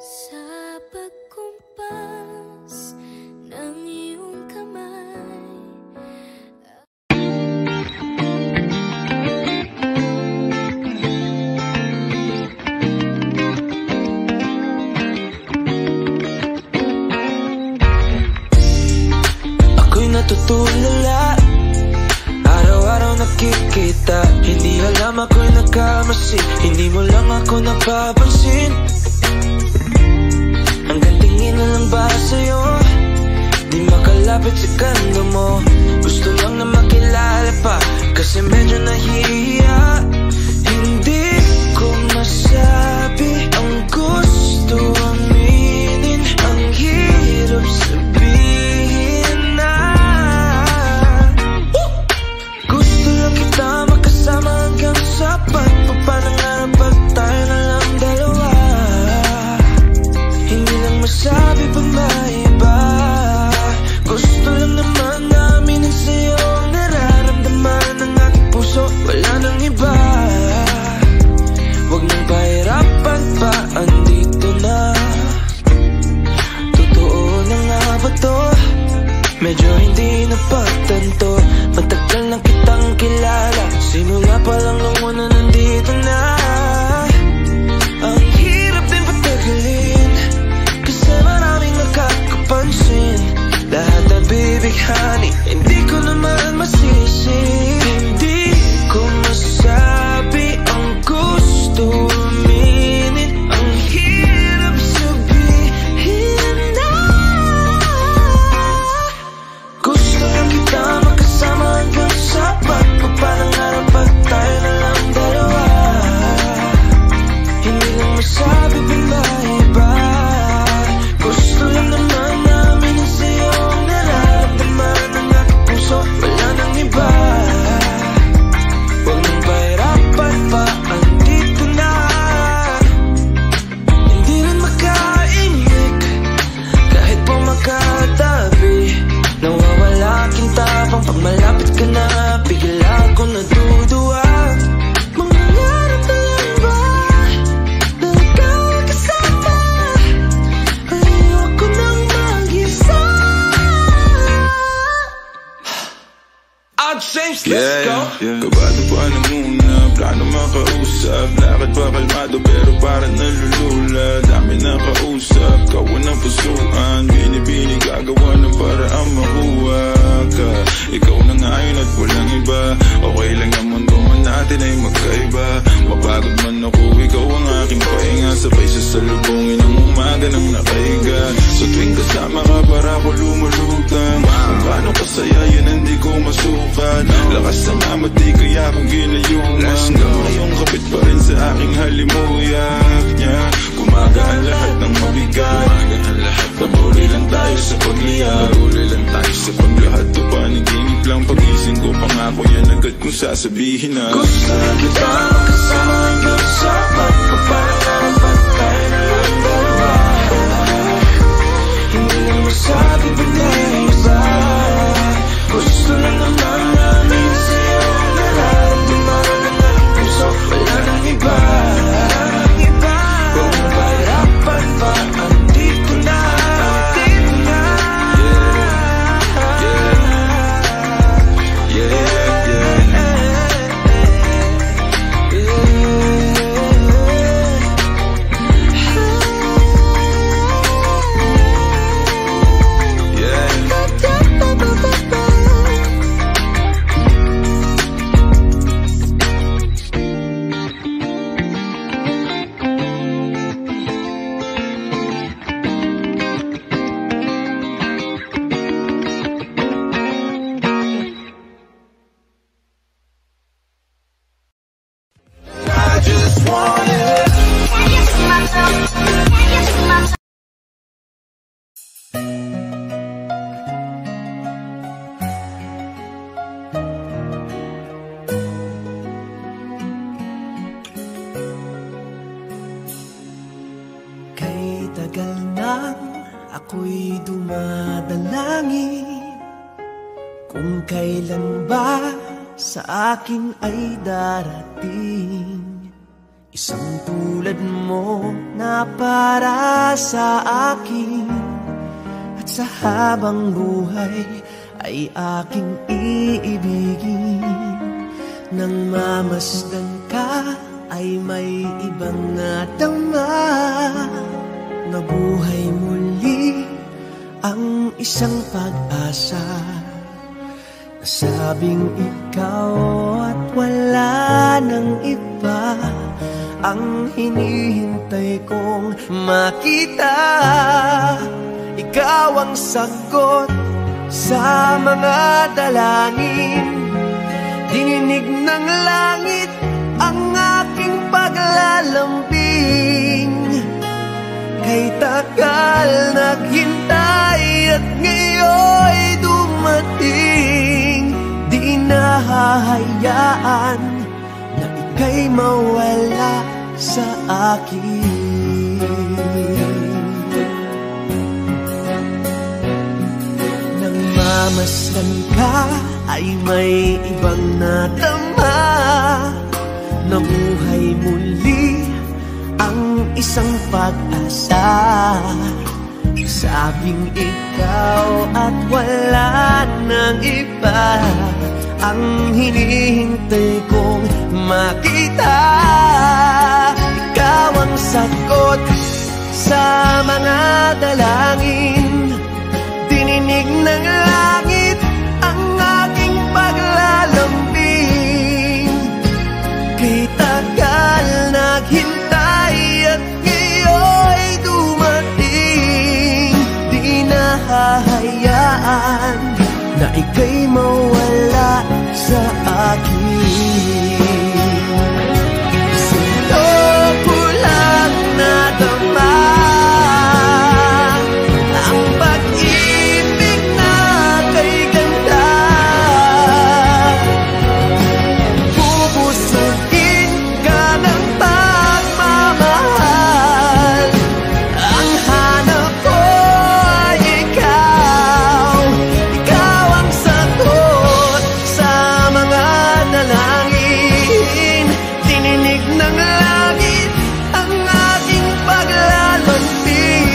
Sa pagkumpas ng iyong kamay, ako'y natutulala, araw-araw nakikita. Hindi alam ako'y nagkamasi, hindi mo lang ako napapansin. Hanggang tingin na lang ba sa'yo, di makalapit sa kando mo. Gusto lang na makilala pa, kasi medyo nahihiya. Hindi ko masabi ang gusto aminin, ang hirap sabihin na gusto lang kita makasama hanggang sa pagpapanangarap pag tayo na lang dalawa. Hindi lang masabi pag may iba, gusto lang naman namin sa'yo ang nararamdaman ng aking puso. Wala nang iba, wag nang pahirapan pa, andito na. Totoo na nga ba to? Medyo hindi napagtanto, matagal na kitang kilala, simula pa lang nung una nandito na. Ang hirap din patagalin, kasi maraming nakakapansin. Lahat na bibighani, hindi ko naman masisi. Hindi ko masabi ang gusto aminin, ang hirap sabihin na gusto lang kita makasama hanggang sa pagpapanangarap pag tayo na lang dalawa. Hindi lang masabi pa may iba, gusto lang naman namin ang sa'yo ang nararamdaman ng aking puso. Wala nang iba, wag nang pahirapan pa, andito na. Hindi rin makaimik kahit po makatabi, nawawala aking tapang pag malapit ka na, bigla ako naduduwa. Mangarap na lang ba na ikaw ang kasama, ayoko nang mag-isa. James, let's go. Kabado pa na muna, plano makausap. Lakad pa kalmado pero parang nalulula. Dami na kausap, kawan ng pusuan. Binibini gagawa ng paraan makuha ka. Ikaw na ngayon at walang iba. Okay lang ang mundo man natin ay magkaiba. Mapagod man ako, ikaw ang aking pahinga. Sabay sa salubungin ng umaga nang nakahiga. So tuwing kasama ka para ako lumulutang. Kung paano kasaya yan hindi ko masukat. Lakas ng amati kaya kung ginayuman. Ngayong kapit pa rin sa aking halimuyak niya. Gumagaan lahat ng mabigat. Patuloy lang tayo sa pagliyak. Patuloy lang tayo sa paglahat. To paniginip lang pagising ko. Pangako yan agad kung sasabihin na gusto lang kita makasama hanggang sa pagpapanangarap pag tayo na lang dalawa. Hindi lang masabi pa na iba, gusto lang naman namin sa'yo ang nararamdaman ng aking puso. Wala nang iba, huwag nang pahirapan pa, andito na. Kay tagal nang ako'y dumadalangin kung kailan ba sa akin ay darating Isang tulad mo na para sa akin, at sa habang buhay ay aking iibigin. Nang mamasdan ka ay may ibang natama, nabuhay muli ang isang pag-asa. Nasabing ikaw at wala nang iba ang hinihintay kong makita. Ikaw ang sagot sa mga dalangin, dininig ng langit ang aking paglalambing. Kay tagal naghintay at ngayon'y dumating, di nahahayaan na ika'y mawala sa akin. Nang mamasdan ka ay may ibang natama, nabuhay muli ang isang pag-asa. Sabing ikaw at wala nang iba ang hinihintay kong makita. Ikaw ang sagot sa mga dalangin, dininig ng langit ang aking paglalambing. Kay tagal naghintay at ngayon'y dumating, di nahahayaan na ika'y mawala sa akin. Sino ko lang nadama ang pag-ibig na kay ganda. Bubusugin ka ng pagmamahal, ang hanap ko ay ikaw. Ikaw ang sagot sa mga dalangin, dininig ng langit ang aking paglalambing.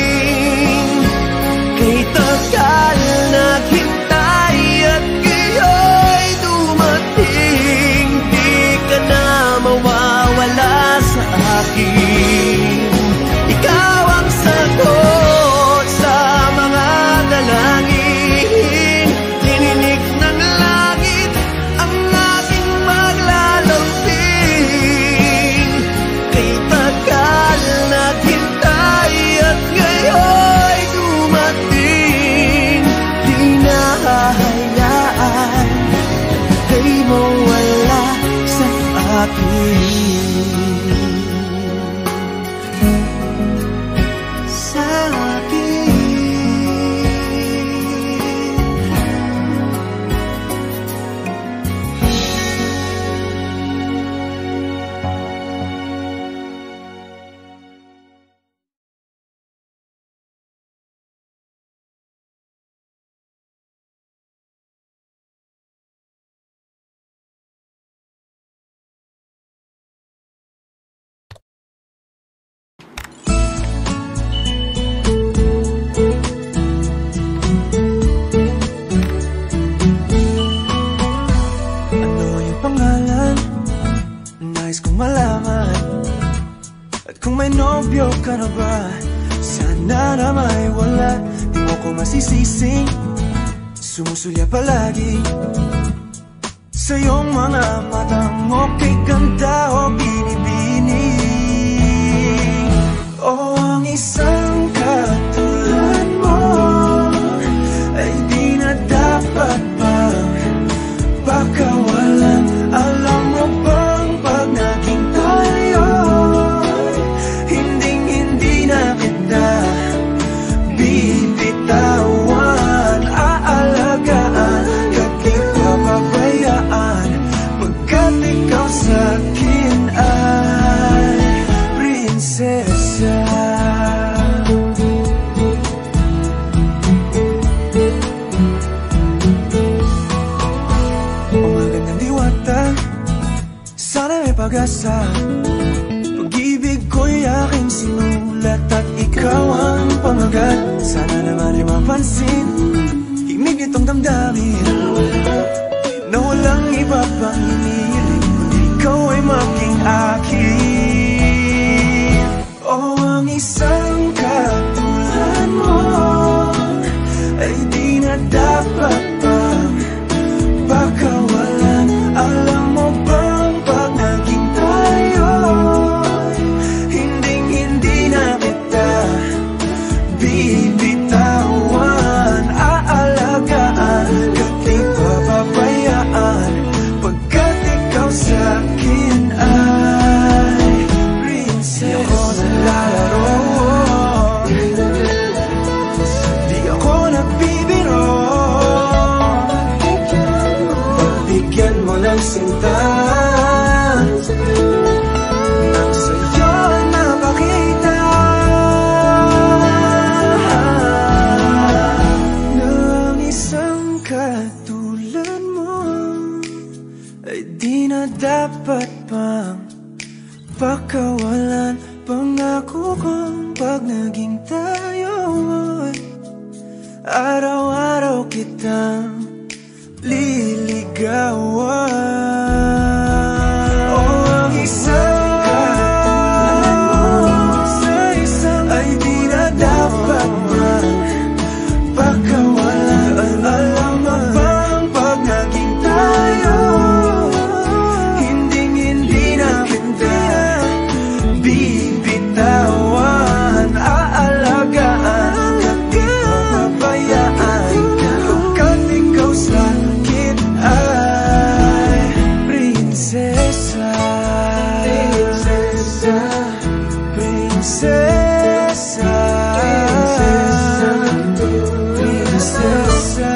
Kay tagal naghintay at ngayon'y dumating, di ka na mawawala sa akin. Ikaw ang sagot sa mga dalangin, dininig ng langit ang aking paglalambing. Kay tagal naghintay at ngayon'y dumating, di nahahayaan kay mawala sa akin. Sa akin. Ano yung pangalan? Nais kong malaman. At kung may nobyo ka na ba, sana na may wala. Di mo ko masisising sumusulya palagi sa iyong mga mata mo, kay ganda o binibini. O ang isang katulad mo ay di na dapat pang pakawalan. Alam mo bang pag naging tayo, hinding-hindi na kita bibitawan. Aalagaan, di papabayaan, pagkat ikaw sa'kin ay prinsesa. Umagandang diwata, sana may pag-asa. sulat at ikaw ang pamagat. Sana naman ay mapansin himig nitong damdamin na walang iba pang hinihiling kundi ikaw ay maging akin. Oh, ang isang katulad mo ay di na dapat pang pakawalan. Alam mo bang pag naging tayo, hindi na kita bibitawan. Aalagaan at di papabayaan, pagkat ikaw sa'kin ay prinsesa. Di ako naglalaro, di ako nagbibiro. Pagbigyan mo ng sinta, nang sa'yo napakita na ang isang katulad mo ay di na dapat pang pakawalan. Pangako kong pag naging tayo, araw-araw kitang liligawan. Oh, ang isang katulad mo sa isang ay di na dapat pang pakawalan. Alam mo bang pag naging tayo, hindi na kita bibitawan. Aalagaan at di papabayaan, pagkat ikaw sa'kin ay prinsesa. Prinsesa, prinsesa,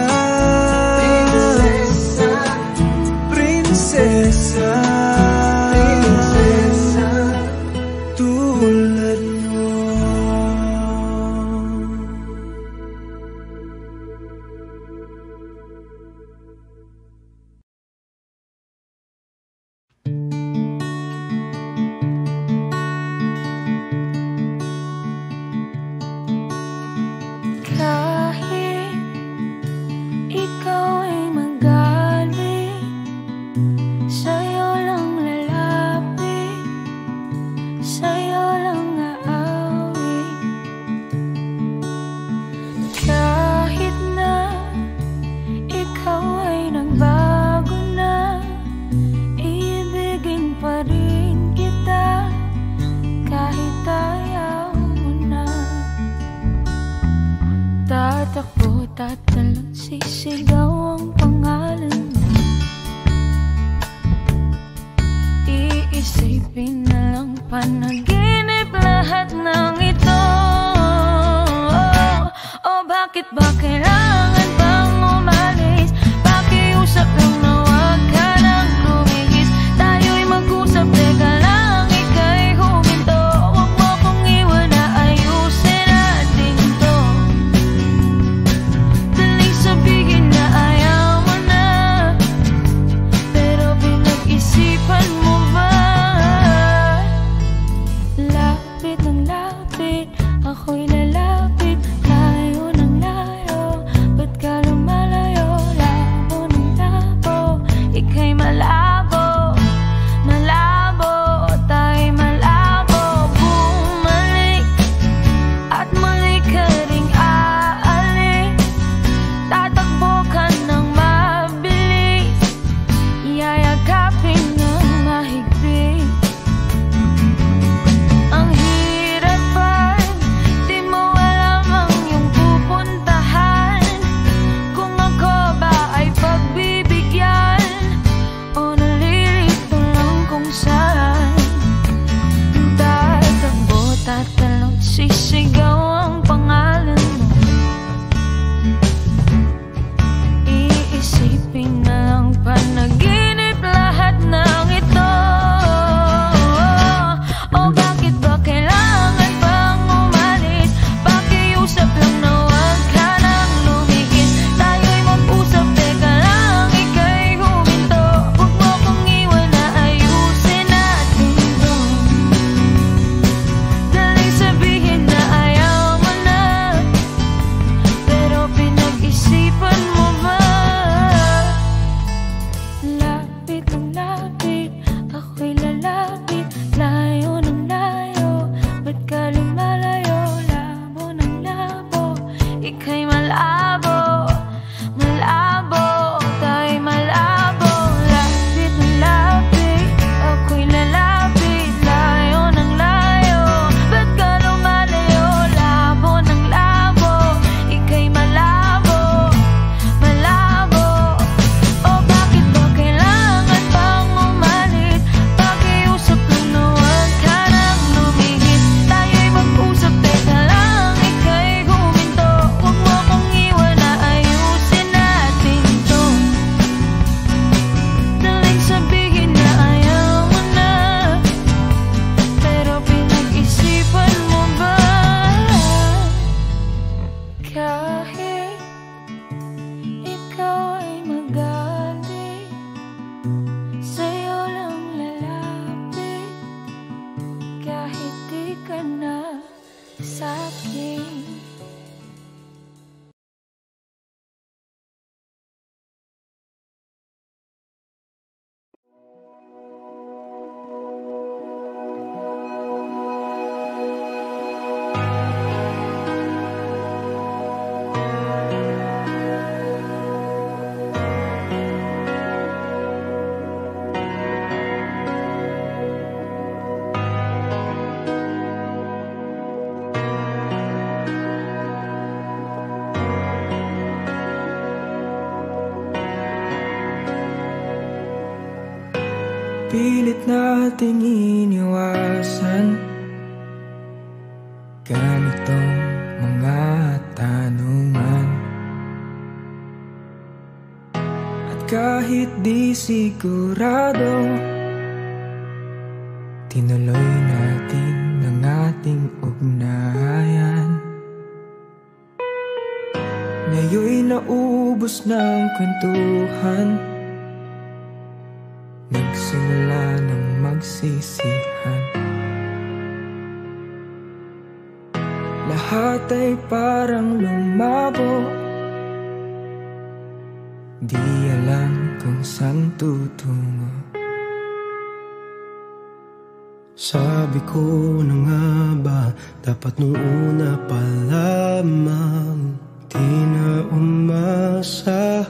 prinsesa, prinsesa, tulad mo. Kahit ikaw ay magaling, sa'yo lang lalapit, sa'yo lang aawit. Kahit na ikaw ay nagbago na, iibigin pa rin kita kahit ayaw mo na. Tatakbo, tatalon, sisigaw ang pangalan mo. Iisipin na lang panaginip lahat ng ito. Oh, bakit ba kailangan pang umalis? Pakiusap lang na wag ka nang lumihis. Tayo'y mag-usap, teka lang, ika'y huminto. Huwag mo kong iwan na ayusin natin to. Daling sabihin na ayaw mo na, pero pinag-isipan mo ba? akin. Pilit nating iniwasan ganitong mga tanungan. At kahit di sigurado, tinuloy natin ang ating ugnayan. Ngayon'y naubos ng kwentuhan, nagsimula ng magsisihan. Lahat ay parang lumabo, di alam kung saan tutungo. Sabi ko na nga ba, dapat nung una pa lamang, di na umasa,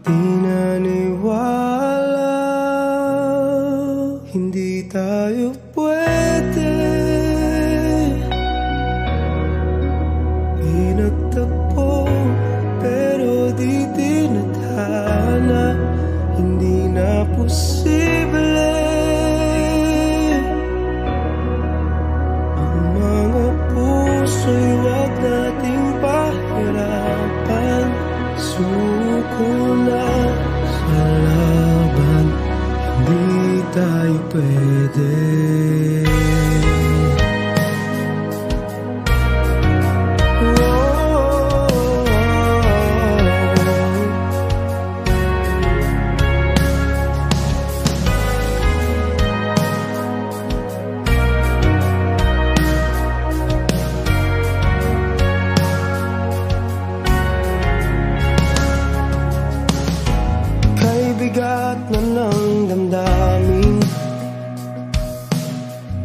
di naniwala. Hindi tayo pwede, pinagtagpo pero di tinadhana. Hindi na posible ang mga puso'y wag nating pahirapan. Suko na sa laban, hindi tayo pwede. Bigat na ng damdamin,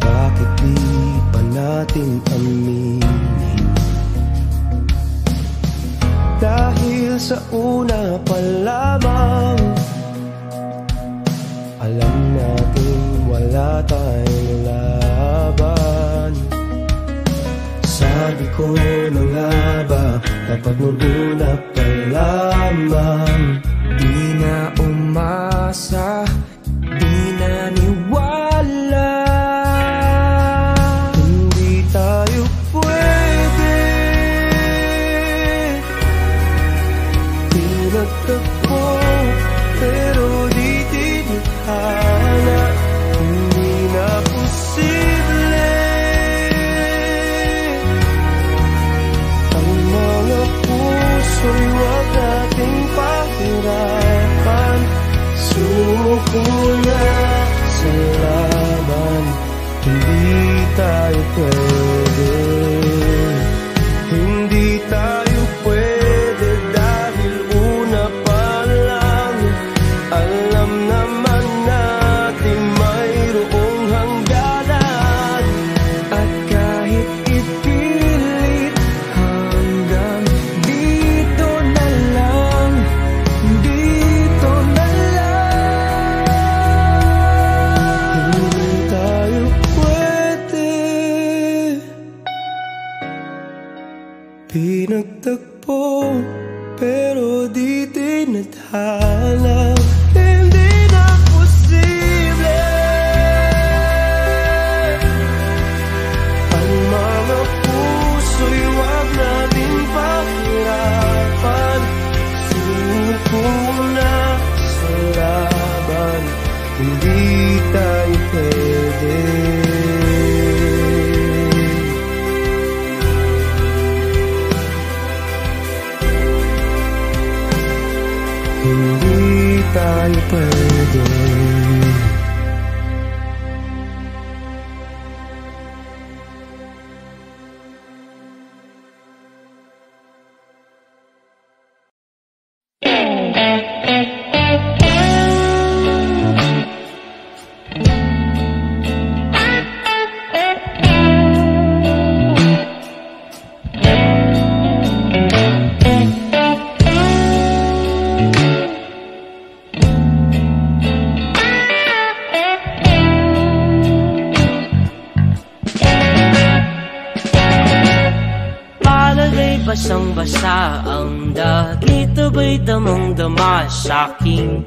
bakit di pa natin aminin? Dahil sa una pa lamang, alam natin wala tayong laban. Sabi ko na nga ba, dapat nung una pa lamang, di na umasa, di naniwala. Hindi tayo pwede, pinagtagpo pero di tinadhana. Hindi na posible ang mga puso'y wag nating pahirapan. Suko na sa laban, hindi tayo pwede. Hindi tayo pwede dahil una pa lang, alam naman natin mayroong hangganan. At kahit ipilit, hanggang dito na lang, dito na lang. Hindi tayo pwede, pinagtagpo pero di tinadhana. Hindi na posible ang mga puso'y wag nating pahirapan. Suko na sa laban, hindi tayo pwede. Hindi tayo pwede. basang-basa ang dagit, aba'y damang-dama sa'king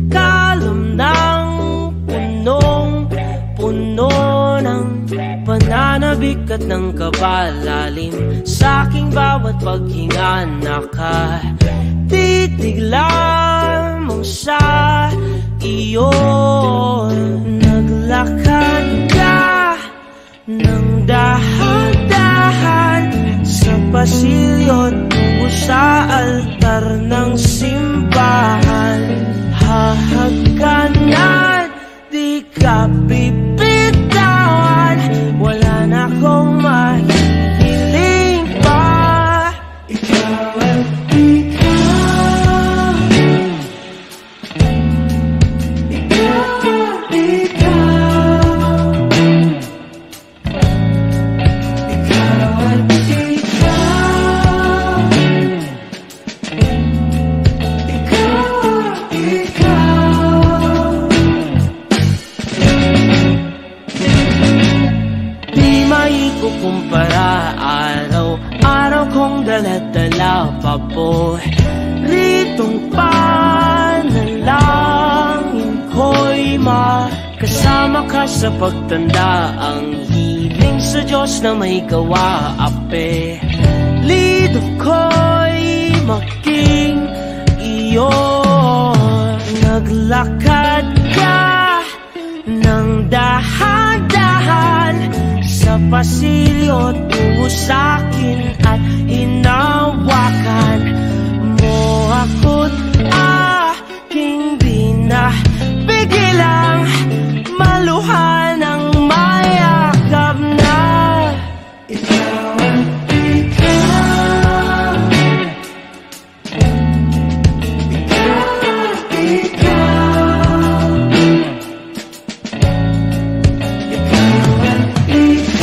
kalam ng punong-puno ng pananabik at ng kabalalim. Sa'king bawat paghinga nakatitig lamang sa iyo. Naglakad ka ng dahan-dahan sa pasilyo tungo sa altar ng simbahan. Hahagkanan, di ka bibitawan, wala na akong mahihiling pa. Ikaw at ikaw, ikaw at ikaw, ikaw at kumpara, araw-araw kong dala-dala pa po ritong panalangin ko'y makasama ka sa pagtanda. Ang hiling sa Diyos na may gawa, apelido ko'y maging iyo. Naglakad ka ng dahan-dahan sa pasilyo tungo sa'kin at hinawakan mo ako't aking binabigilang maluhan ng mayakap na. Ikaw at ikaw, ikaw at ikaw, ikaw at ikaw.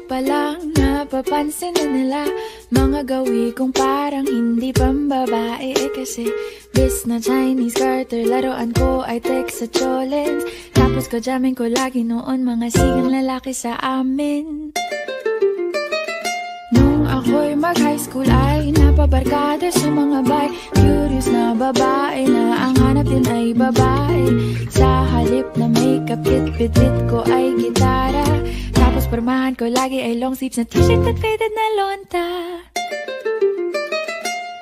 pa lang napapansin na nila mga gawi kong parang hindi pambabae. Kasi bis na Chinese Carter, laruan ko ay Texas Cholens. Tapos ko jamming ko lagi noon mga sigang lalaki sa amin. Nung ako'y mag-high school ay napabarkada sa mga bay. Curious na babae na ang hanap din ay babae. Sa halip na makeup kit, bit-bit ko ay gitara. Tapos pormahan ko lagi ay long sleeves na t-shirt at faded na lonta.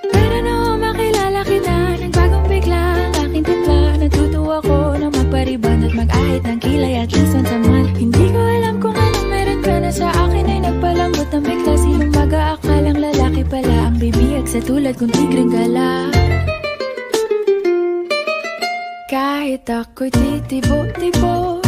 Pero nung makilala kita, nagbagong bigla ang aking timpla. Natutuwa ko na magpariban at mag-ahit ng kilay at least once a month. Hindi ko alam kung anong meron ka na sa akin ay nagpalambot ng bigla. Sinong mag-aakalang lalaki pala ang bibiyag sa tulad kong tigreng gala. Kahit ako'y titibok-tibok,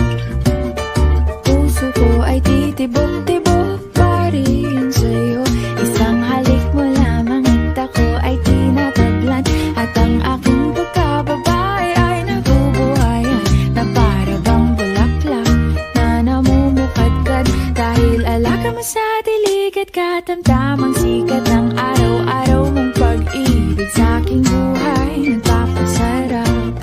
puso ko ay titibok-tibok pa rin sa'yo. Isang halik mo lamang at ako ay tinatablan. At ang aking pagkababae ay nabubuhayan na para bang bulaklak na namumukadkad. Dahil alaga mo sa dilig at katamtamang sikat ng araw-araw mong pag-ibig sa aking buhay nagpapasarap.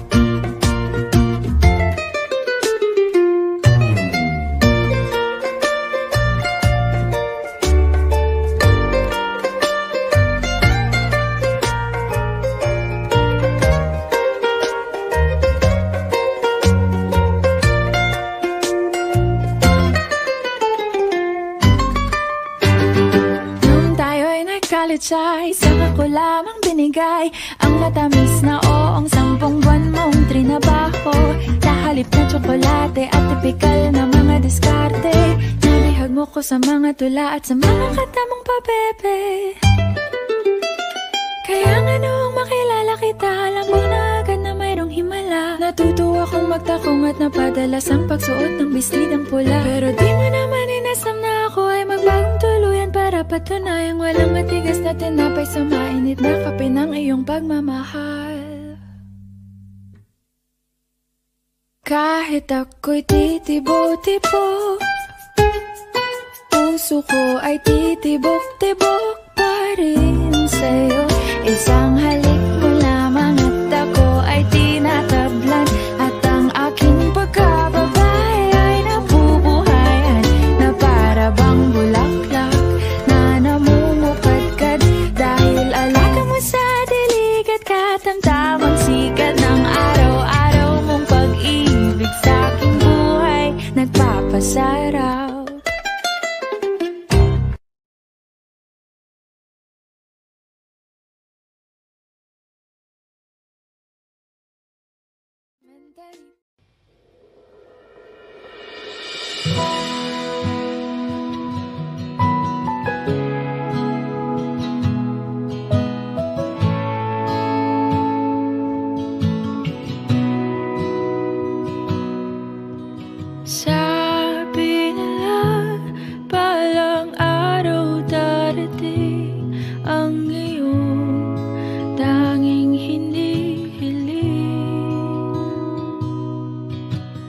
Ay saka ko lamang binigay ang matamis na oong 10 buwan mong trinabaho. Sa halip na tsokolate at tipikal na mga diskarte, nabihag mo ko sa mga tula at sa mga katamong pabebe. Kaya nga noong makilala kita, alam ko na agad na mayroong himala. Natutuwa kong magtakong at napadalas ang pagsuot ng bestidang pula. Pero di mo naman inasam na ako ay magbagong tuluyan para patunayang walang matigas na tinapay sa mainit na kape ng iyong pagmamahal. Kahit ako'y titibo-tibo, puso ko ay titibok-tibok pa rin sa'yo. Isang halik mo lamang at ako ay tinatablan. At ang aking pagkababae ay nabubuhayan na para bang bulaklak na namumukadkad. Dahil alaga mo sa dilig at katamtamang sikat ng araw-araw mong pag-ibig sa aking buhay nagpapasarap. Sabi nila palang araw darating ang iyong tanging hinihiling.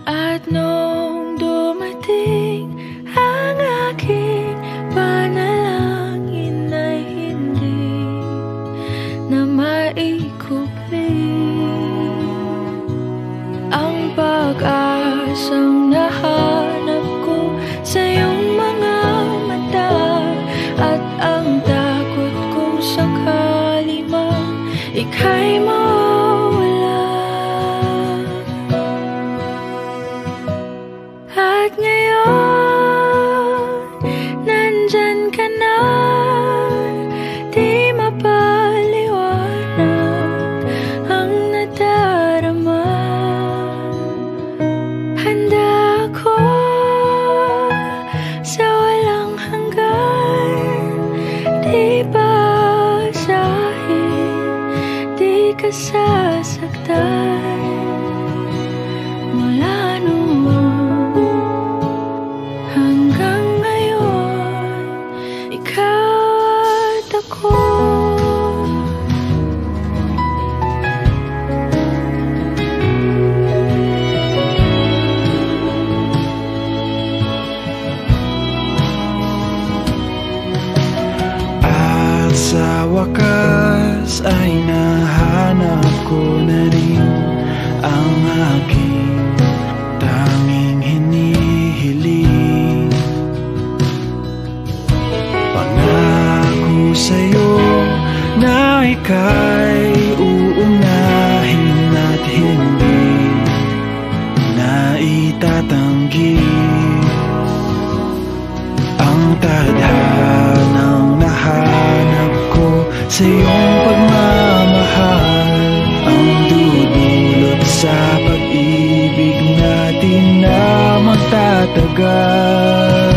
At nung dumating ang aking panalangin ay hindi na maikupling. Ang pag-asang nahanap ko sa iyong mga mata at ang takot kong sakali man ika'y mawala. At ngayon, nandyan ka na, di mapaliwanag ang nadarama. Handa ako sa walang hanggan, di basahin, di ka sasaktan. Mula noon hanggang ngayon, ikaw at ako. maitatanggi ang tadhanang nahanap ko sa iyong pagmamahal, ang dudulot sa pag-ibig natin na magtatagal.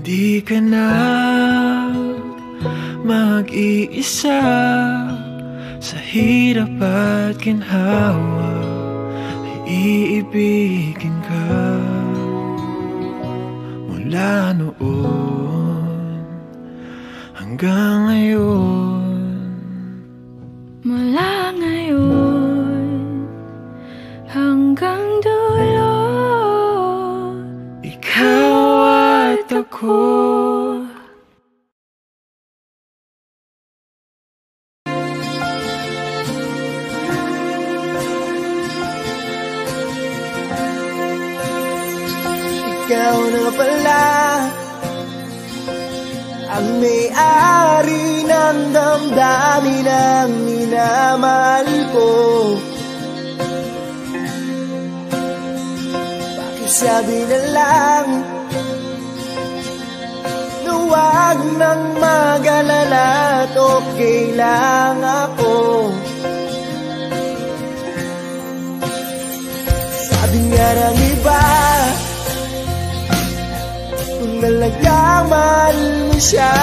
Di ka na mag-iisa sa hirap at ginhawa, ay iibigin ka mula noon hanggang ngayon. Mula ngayon hanggang dulo, ikaw at ako. Ikaw na pala ang may-ari ng damdamin ng minamahal ko. Pakisabi na lang na huwag nang mag-alala at okay lang ako. Sabi nga ng iba, kung talagang mahal mo siya,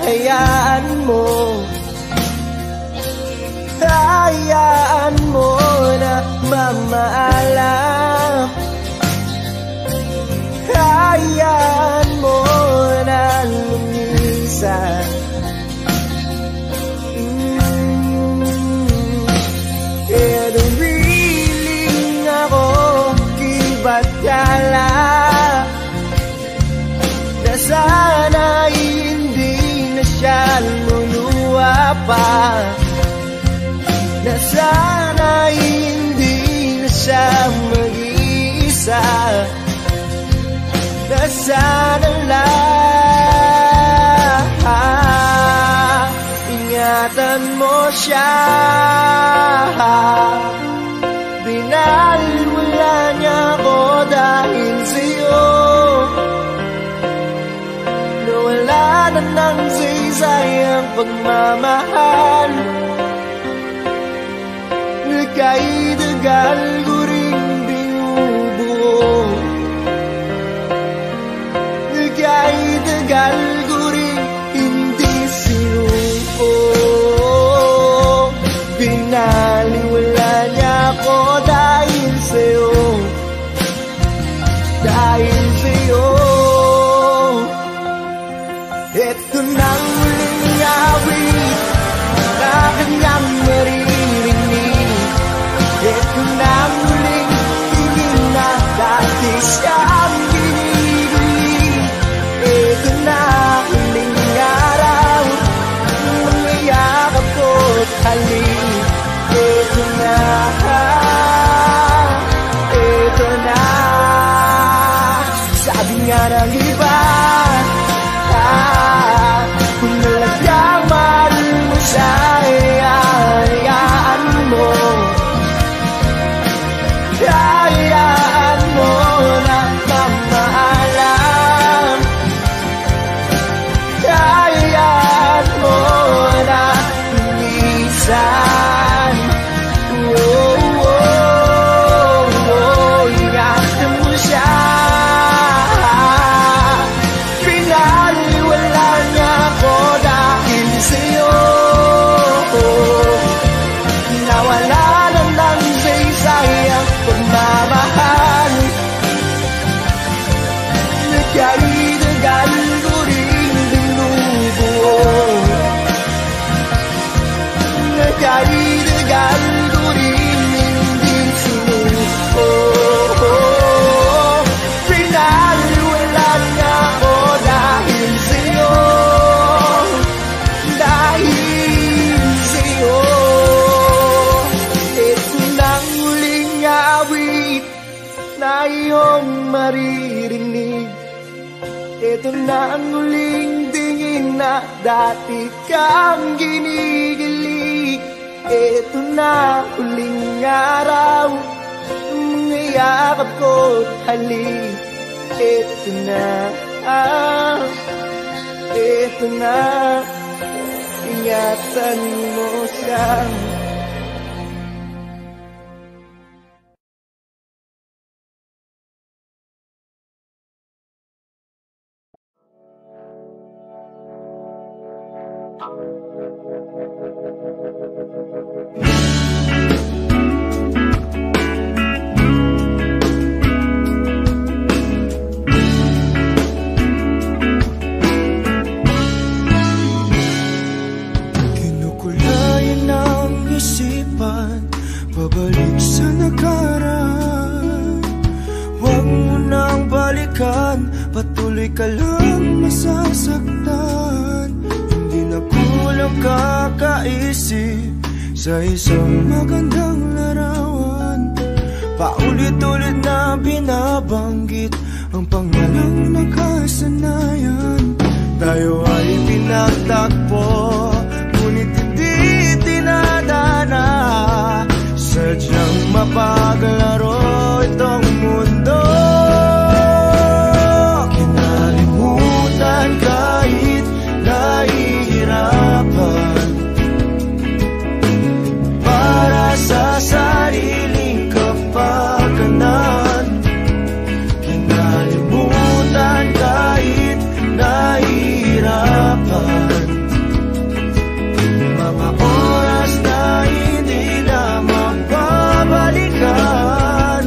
hayaan mo. Hayaan mo na mamaalam. Hayaan mo na lumisan. Kaya dumiling ako kibatala, na sana'y hindi na siya luluwa pa, na sana'y hindi na siya mag-iisa, na sana lang ingatan mo siya. Binaliwala niya ako dahil sa'yo, nawala na ng saysay ang pagmamahal. Nagkaidagal ko rin binubuo, nagkaidagal ko rin hindi sinuko. Binaliwala niya ako dahil sa'yo, dahil sa'yo. Ito nang muling awit na kanyang maririnig. Ito nang muling tingin na dati siyang ginigilig. Ito na huling araw, mga yakap ko't halik. Ito na, ito na. Sabi nga ng iba, kung talagang mahal mo siya, minsan. Ingatan mo siya. Pinaliwala niya ako dahil sa'yo. Nawala na lang saysay ang pagmamahal. Nagkaidagan ko rin binubuo. Nagkaidagan ko rin hindi sinuko. Pinaliwala niya ako dahil sa'yo. Dahil sa'yo. Ito nang huling awit na iyong maririnig. Ito na ang huling tingin na dati kang ginigilig. Ito na huling araw, mga yakap ko't halik. Ito na, ingatan mo siya. Kinukulayan ang isipan, pabalik sa nakaraan. Huwag mo nang balikan, patuloy ka lang masasaktan. Hindi na kulang kakaisip sa isang magandang larawan. Paulit-ulit na binabanggit ang pangalang nakasanayan. Tayo ay pinagtagpo, ngunit hindi dinadana. Sadyang mapaglaro itong mundo. Kinalimutan kahit nahihirapan, para sa sariling kapakanan. Kinalimutan kahit nahihirapan, mga oras na hindi na mababalikan.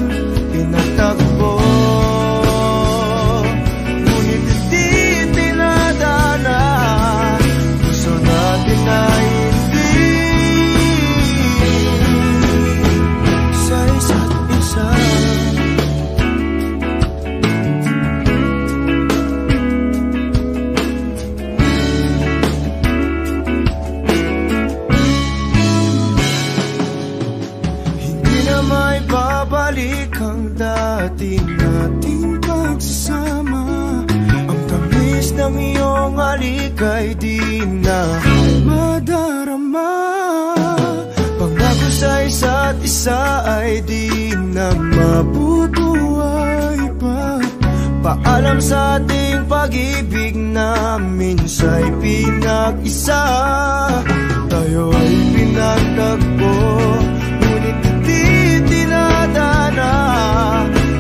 Pinagtagpo, ngunit hindi tinadana. Gusto natin na hindi sa isa't isa. Hindi na may babalik ang dati nating pagsasama. Ang tamis ng iyong halik ay di na madarama. Pangako sa isa't isa ay di na mabubuhay pa. Paalam sa ating pag-ibig na minsa'y pinag-isa. Tayo ay pinagtagpo, ngunit hindi dinadana.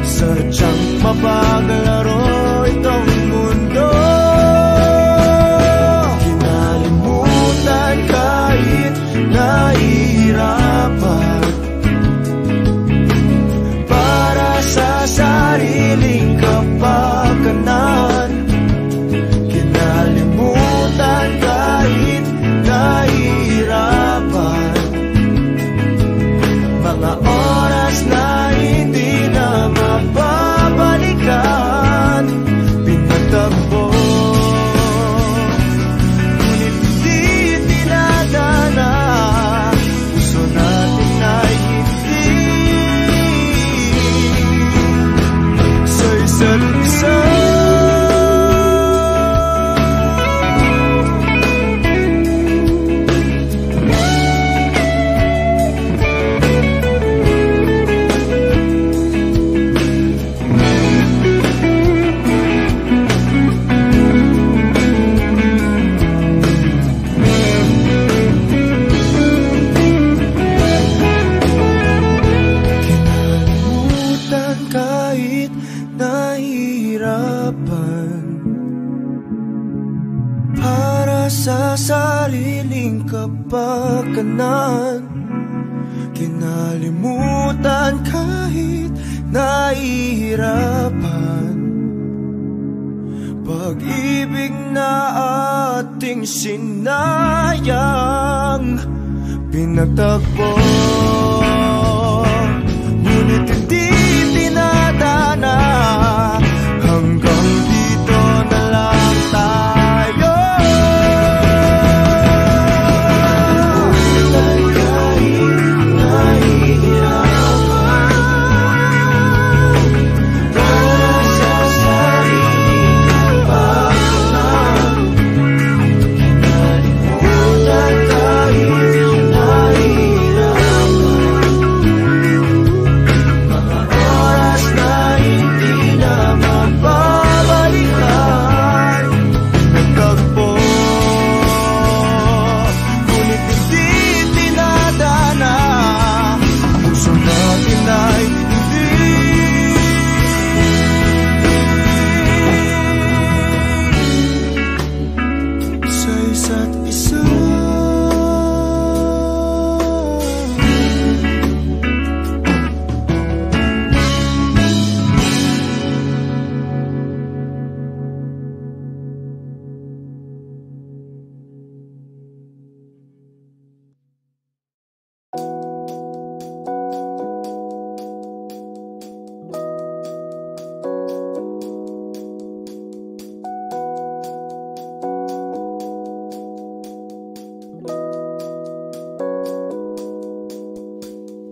Sadyang mapaglaro itong mundo. Kinalimutan kahit nahihirapan, para sa sariling kapakanan. Kinalimutan kahit nahihirapan, kapakanan, kinalimutan kahit nahihirapan. Pag-ibig na ating sinayang, pinagtagpo, ngunit hindi pinadana. Hanggang dito na lang tayo.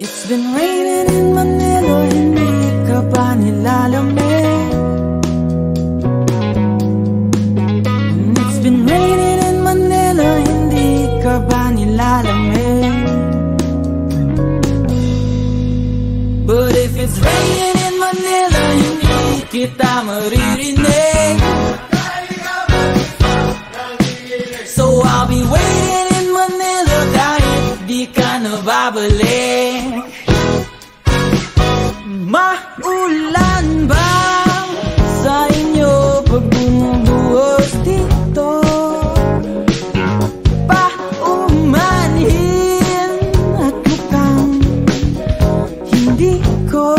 It's been raining in Manila, hindi ka ba nilalamig? It's been raining in Manila, hindi ka ba nilalamig? But if it's raining in Manila, hindi kita maririnig. So I'll be waiting in Manila kahit di ka nababalik. Maulan ba sa inyo pag bumubuhos dito? Paumanhin at mukhang hindi ko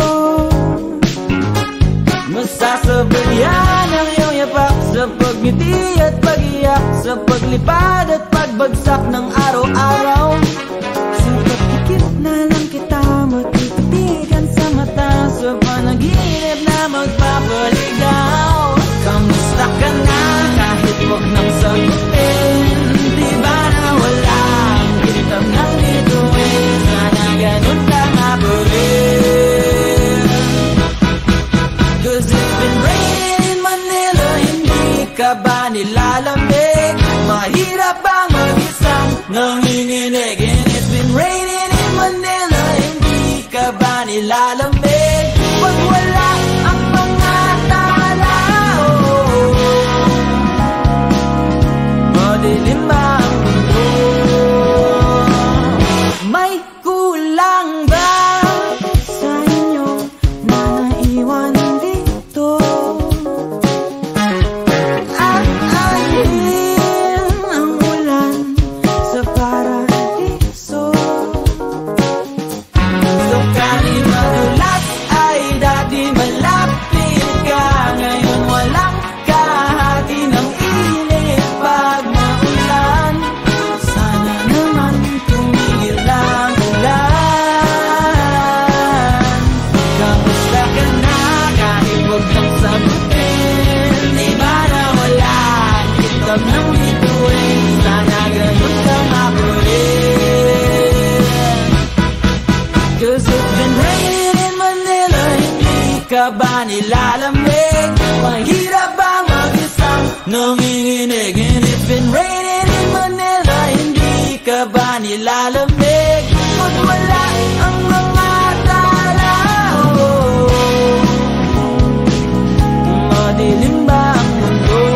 masasabayan ang iyong yapak sa pagngiti at pag-iyak, sa paglipad at pagbagsak ng araw-araw. Sa pagkikip na lang kita matititigan sa mata, sa panaginip na magpapaligaw. Kamusta ka na kahit huwag nang sagutin? Di ba na walang kitang nalituin? Sana ganun ka nga pa rin. Cause it's been raining in Manila, hindi ka ba nilalamig? Mahirap bang mag-isang nanginginig? And it's been raining in Manila, hindi ka ba nilalamig? Pag wala ang mga tao, madilim ba ang mundo? May kulang ba sa inyo na naiwan dito? Aalin ang ulan sa paradiso. So kahit madulas ay dati malapit ka, ngayon walang kahati ng init pag maulan. Sana naman tumigil ang ulan. Kamusta ka na kahit huwag nang sagutin? Di ba na walang kitab ng bituin? Sana ganun ka nga pa rin. Cause it's been raining in Manila, hindi ka ba nilalamig? Mahirap bang mag-isang nanginginig? And it's been raining in Manila, hindi ka ba nilalamig? Pag wala ang mga tao, madilim ba ang mundo?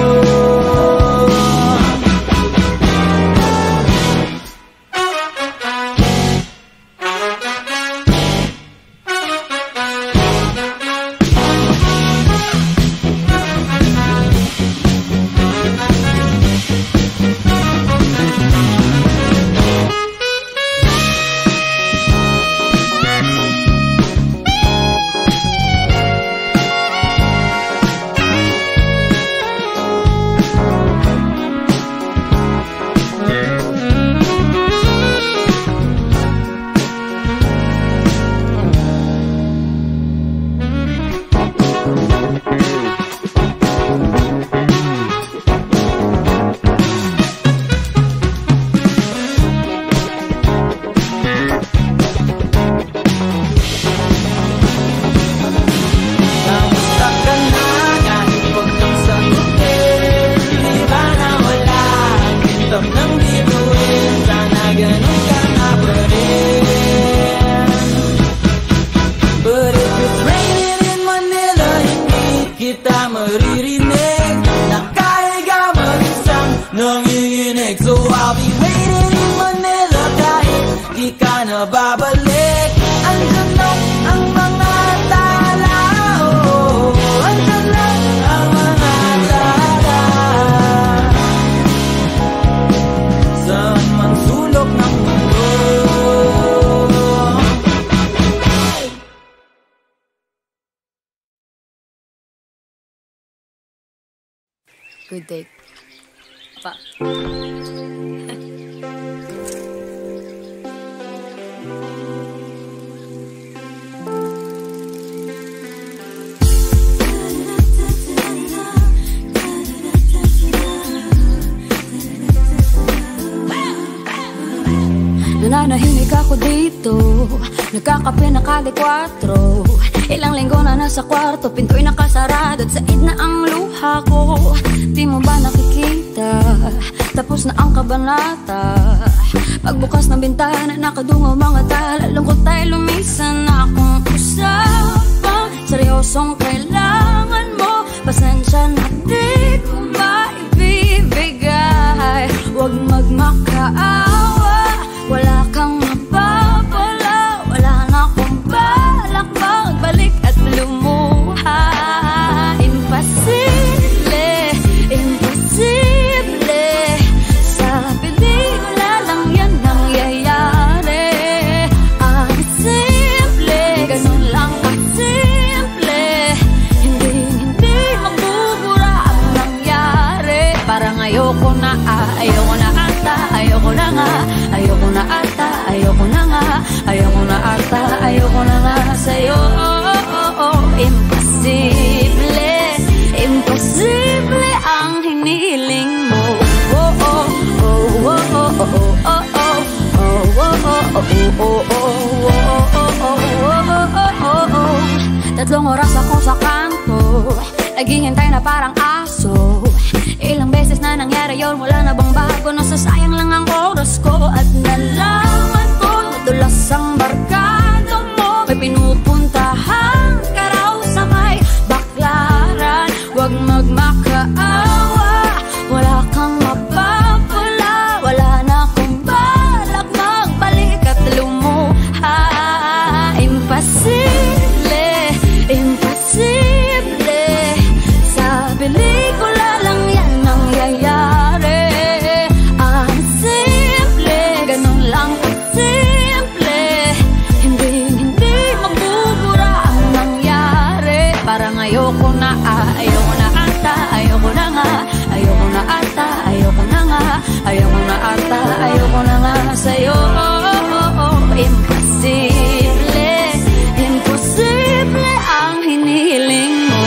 di ka na babalik. Andun lang ang mga tala, andun lang ang mga tala sa mansulok ng mundo. Good day. Pa. Nananahimik ako dito, nagkakape na kali 4. Ilang linggo na nasa kwarto, pinto'y nakasarado at said na ang luha ko. Di mo ba nakikita, tapos na ang kabanata. Pagbukas ng bintana, nakadungaw mga tala. Lungkot tayo lumisan na akong usapang seryosong kailangan mo. Pasensya na di ko maibibigay. Huwag magmakaawa, wala kang mapapala. Wala na akong balak magbalik at lumuha. Imposible, imposible. Sa pelikula lang yan nangyayari. Ang simple, ganun lang kasimple. Hindi magbubura ang nangyari. Parang ayoko na, ayoko na ata, ayoko na nga. Ayoko na ata, ayoko na nga. Ayoko na ata, ayoko na nga sa'yo. Imposible, imposible ang hinihiling mo. Tatlong oras ako sa kanto, naghihintay na parang aso. Ilang beses na nangyari yun, wala na bang bago? Nasasayang lang ang oras ko. At nalaman ko, nadulas ang barkada mo. May pinupuntahan ka raw sa may baklaran. Huwag magmakaawa, wala kang mapapala. Wala na akong balak magbalik at lumuha. Imposible, imposible. Sa pelikula lang yan nangyayari. Ang simple, ganun lang kasimple. Hindi magbubura ang nangyari. Parang ayoko na, ayoko na ata, ayoko na nga. Ayoko na ata, ayoko na nga. Ayoko na ata, ayoko na nga sa'yo. Imposible, imposible ang hinihiling mo.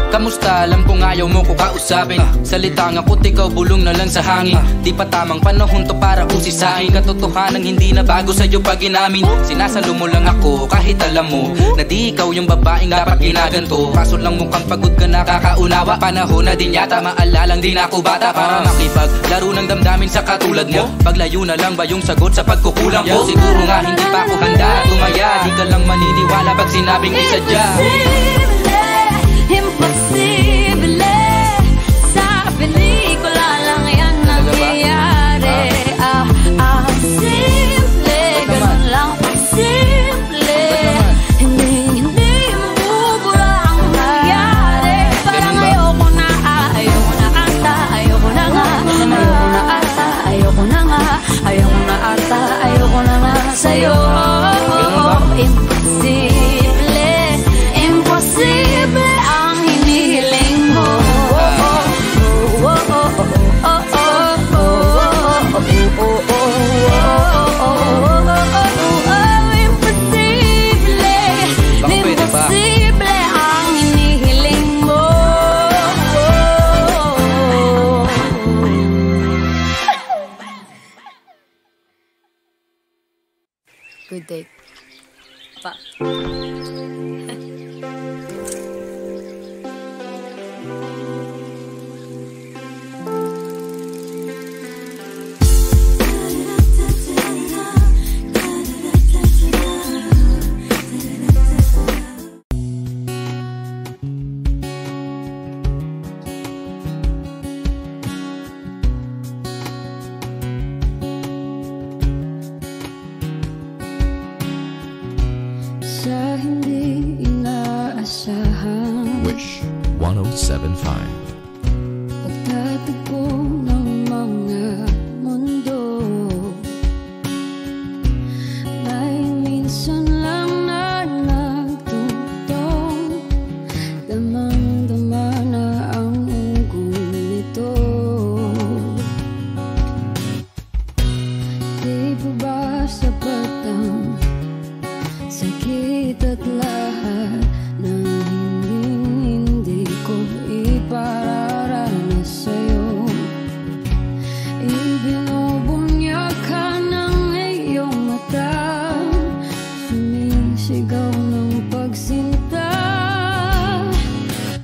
Kamusta? Alam kong ayaw mo ko kausapin. Salita nga ko't ikaw bulong na lang sa hangin. Di pa tamang panahon to para usisain. Katotohanan hindi na bago sa'yo pag inamin. Sinasalo mo lang ako kahit alam mo na di ikaw yung babaeng dapat ginaganto. Kaso lang mukhang pagod ka nakakaunawa. Panahon na din yata maalalang di na ako bata para makipaglaro ng damdamin sa katulad mo. Paglayo na lang ba yung sagot sa pagkukulang ko? Siguro nga hindi pa ako handa tumaya. Di ka lang maniniwala pag sinabing isadya. Imposible, sa pelikula lang yan nangyayari. Ang simple, ganun lang simple. Hindi mabubura ang nangyari. Parang ayoko na, ayoko na ata, ayoko na nga. Ayoko na ata, ayoko na nga. Ayoko na ata, ayoko na nga sa'yo. Imposible, imposible ang hinihiling mo. Imposible, imposible ang hinihiling mo. Good day. Pa. Wish 107.5. Pagtatagpo ng mga mundo, may minsan lang na nagtutong, damang-dama na ang ugong nito. Di pa ba sapat ang sakit at lahat ng hindi ko ipararanas sa'yo? Ibinubunyag ka ng iyong mata, sumisigaw ng pagsinta.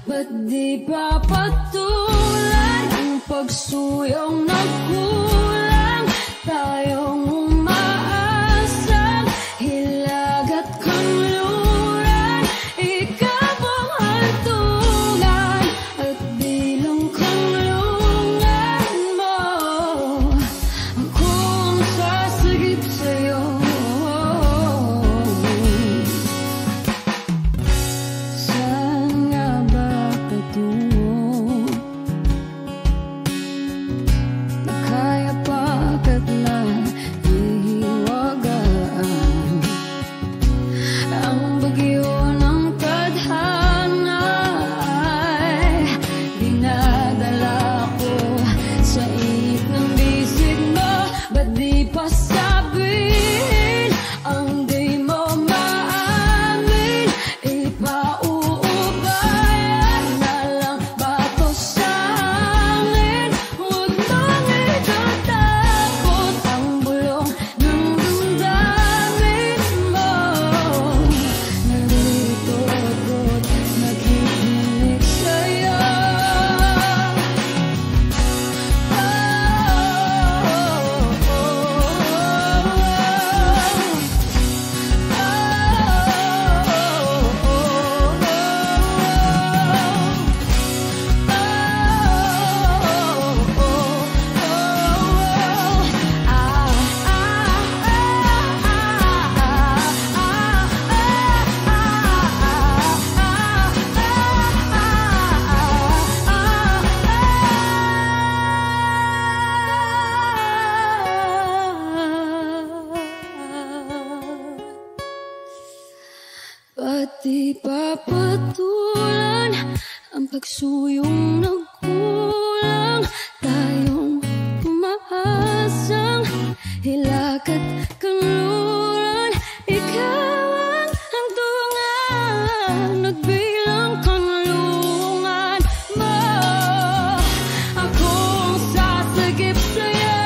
Ba't di pa patulan ang pagsuyong nagkulang? Tayong umaasang hilag at kanluran, ikaw ang hantungan at bilang kanlungan mo. Ako ang sasagip sa'yo. Saan nga ba patungo? Nakaya pagkat na ihiwagaan ang bagyo ng tadhana ay dinadala ko sa init ng bisig mo. Ba't di pa sabihin ang di mo maamin? Ipauubayan na lang ba to sa amin? Huwag mong itatakot ang bulong ng damdamin mo. Narito ako't nakikinig sa'yo. Ba't di pa patulan ang pagsuyong nagkulang? Tayong umaasang hilag at kanluran, ikaw ang hantungan at bilang kanlungan mo. Ako ang sasagip sa'yo.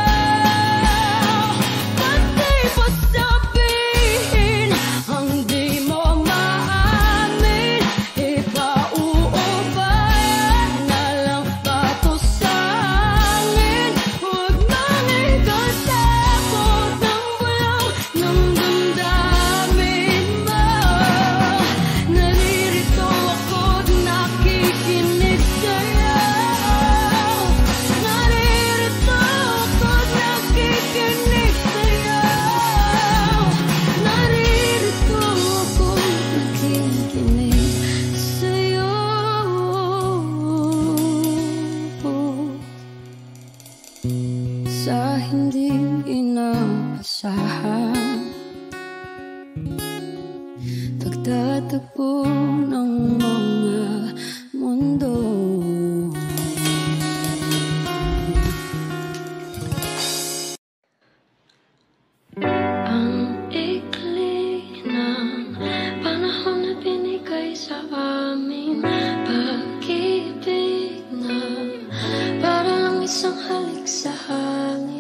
Ba't di pa sabihin ang di mo maamin? Ipauubayan na lang ba to sa amin? Huwag mong itatakot ang bulong ng damdamin mo. Naririto ako't nakikinig sa'yo. Naririto ako't nakikinig sa'yo. Naririto ako't nakikinig sa'yo. Sa hindi inaasahan, pagtatagpo ng mga mundo. Ang ikli ng panahon na binigay sa amin, pag-ibig na parang isang halik sa hangin.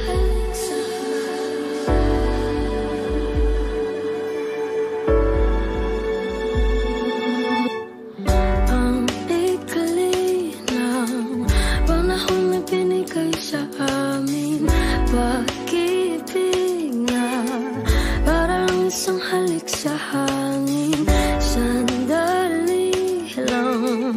Halik sa hangin. Ang ikli ng panahon na binigay sa amin, pag-ibig na parang isang halik sa hangin. Sandali lang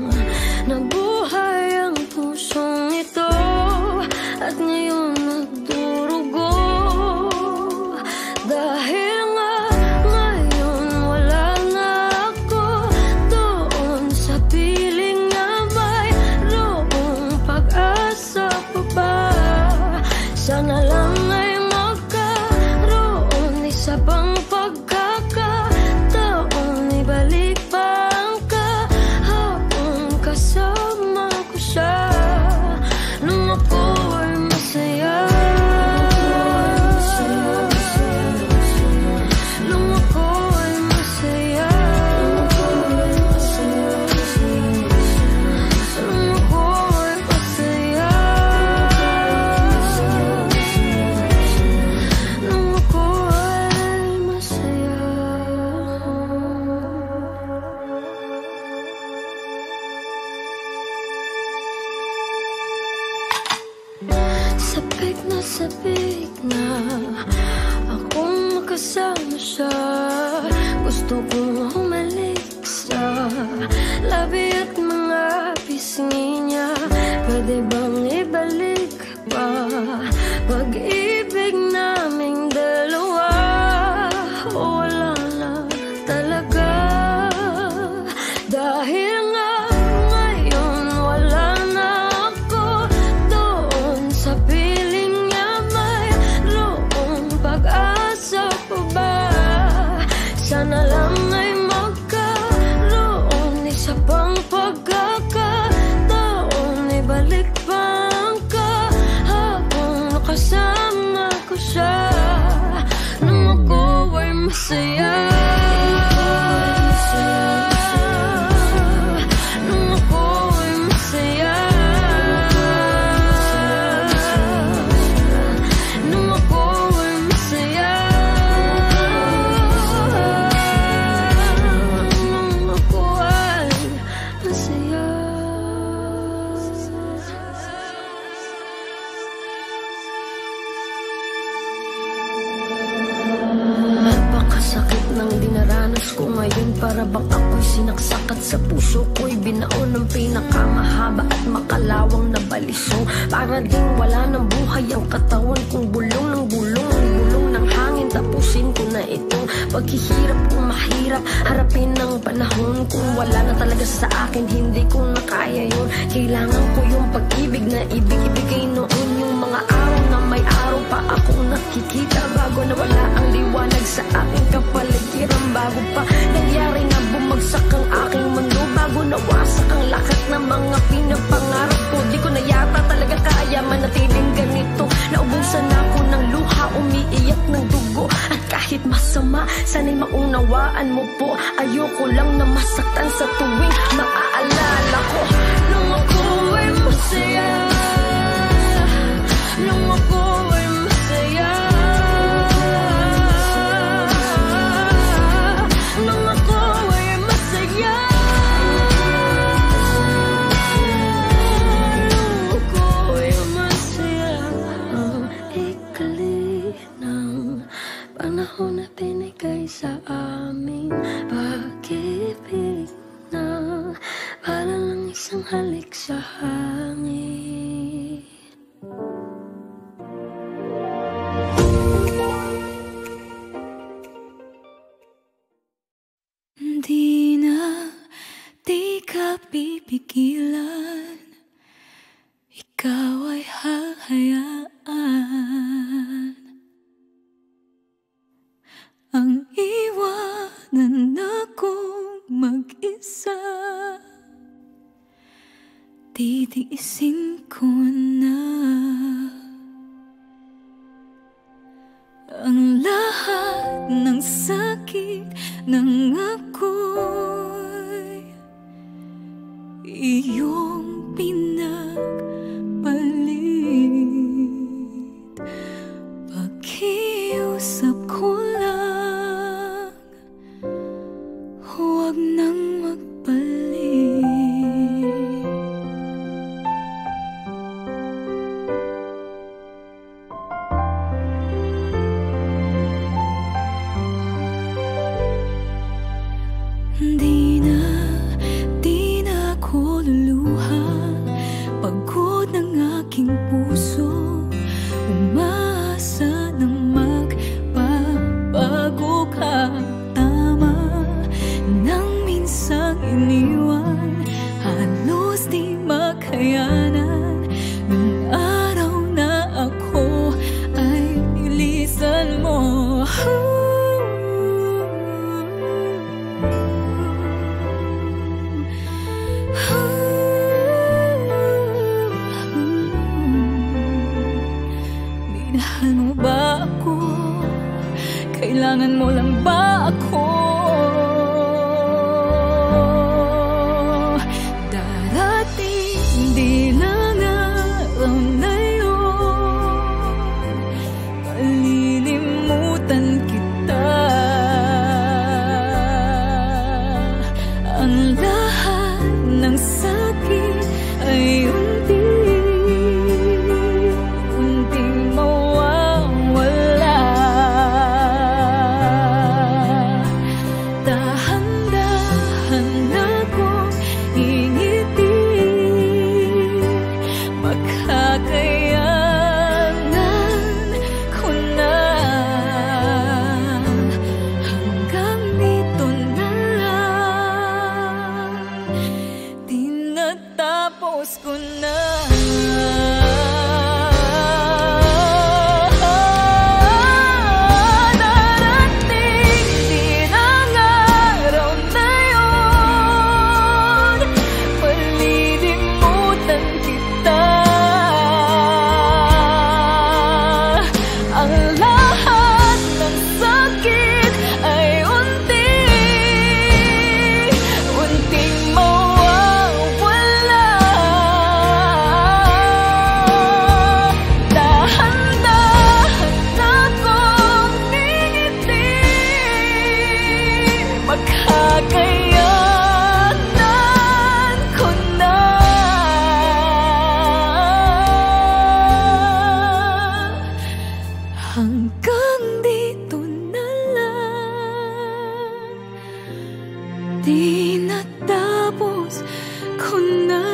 sabik na akong makasama siya. Gusto kong humalik sa labi at mga pisngi niya. Pwede bang ibalik pa pag-ibig naming dalawa? O wala na talaga, dahil nga ngayon wala na ako doon sa piling niya. Mayroong pag-asa pa ba? Sana lang ay magkaroon isa pang pagkakataon. Ibalik pa ang kahapon, nakasama ko siya nang ako ay masaya. Nung ako ay masaya. Nung ako ay masaya. Nung ako ay masaya. Napakasakit ng dinaranas ko ngayon. Para bang ako'y sinaksakat sa puso ko'y binaon ng pinakamahaba at makalawang na balisong. Para ding wala ng buhay ang katawan kong bulong ng bulong. Ang bulong ng hangin, tapusin ko na itong paghihirap kong mahirap. Harapin ng panahon kung wala na talaga sa akin. Hindi ko na kaya yun. Kailangan ko yung pag-ibig na ibig-ibigay noon. Yung mga araw na may araw pa akong nakikita bago na wala ang liwanag sa aking kapaligiran. Bago pa nangyari na bumagsak ang aking mundo, bago nawasak ang lahat ng mga pinapangarap ko. Di ko na yata talaga kaya manatiling ganito. Naubusan ako ng luha, umiiyak ng dugo. At kahit masama, sana'y maunawaan mo po. Ayoko lang na masaktan sa tuwing maaalala ko. Nung ako ay masaya. Nung ako ay masaya. Nung ako ay masaya. Nung ako ay masaya. Ang ikli ng panahon na binigay sa amin. Pag-ibig na para lang isang halik sa hangin. Di na, di ka pipigilan. Ikaw ay hahayaan. Ang iwanan akong mag-isa. Titiisin ko na ang lahat ng sakit ng ako'y iyong pinagpalit. Pakiusap ko lang, huwag nang magbalik. di natapos ko na.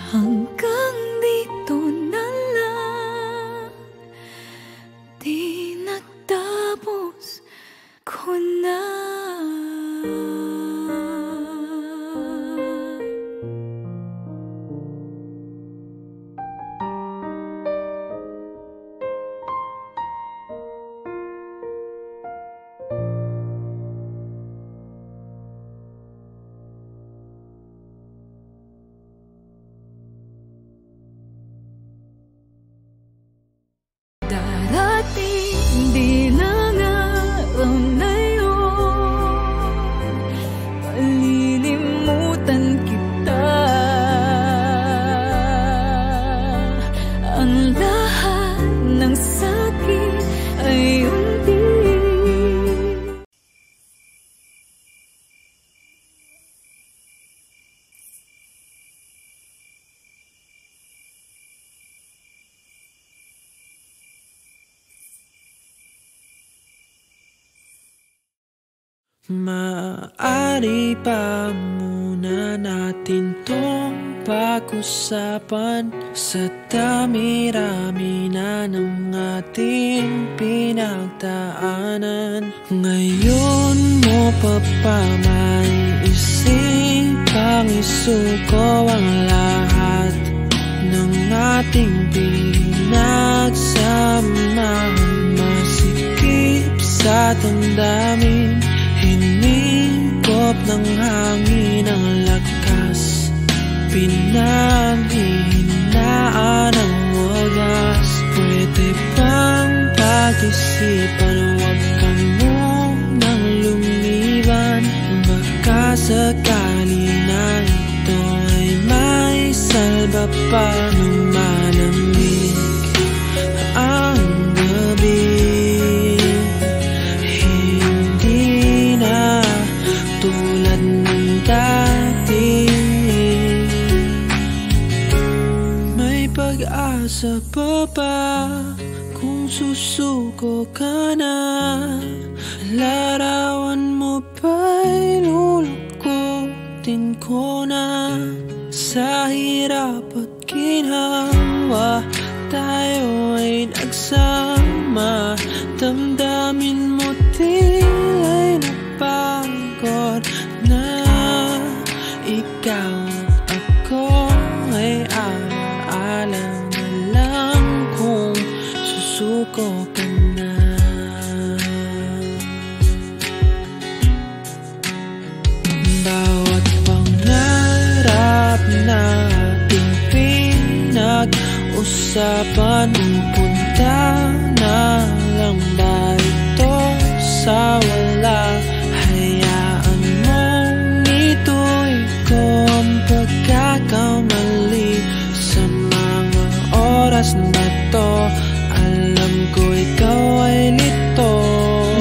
Hanggang dito na lang, di natapos ko na. Darating bilang araw na yun, malilimutan kita. Ang lahat ng sakit ay unti. Maaari pa muna natin tong pag-usapan sa dami-rami na ng ating pinagdaanan. Ngayon mo pa ba may isipang isuko ang lahat ng ating pinagsamahan? Masikip sa damdamin, hinigop ng hangin ang lakas, pinaghihinaan ang wagas. Pwede bang pag-isipan, huwag ka munang lumiban? Baka sakali na ito ay may salba pa ng malamig ang gabi. Pag-asa pa ba kung susuko ka na? Larawan mo ba'y lulukutin ko na? Sa hirap at ginhawa tayo ay nagsama. Damdamin mo tila'y napagod na. Ikaw at ako ay alam na lang kung susuko ka na. Bawat pangarap na ating pinag-usapan, pupunta na lang ba ito sa wala? Hayaan mong ito'y ko ang pagkakamali sa mga oras na to. Alam ko ikaw ay lito.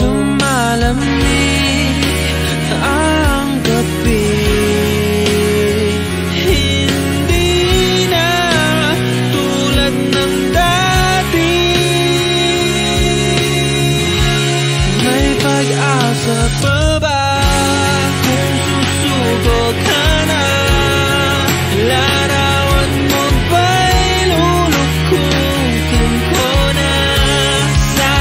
Lumalamig ang gabi, hindi na tulad ng dati. May pag-asa pa ba kung susuko ka na? Larawan mo ba'y lulukutin ko na? Sa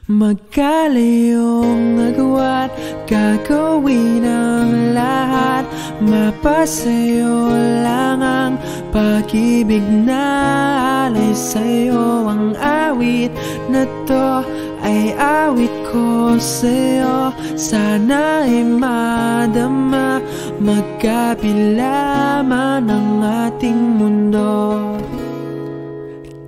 magkalayong agwat, gagawin ang lahat, mapasayo lang ang pag-ibig na alay sa'yo. Ang awit na to ay awit ko sa'yo, sana ay madama, magkapila man ang ating mundo.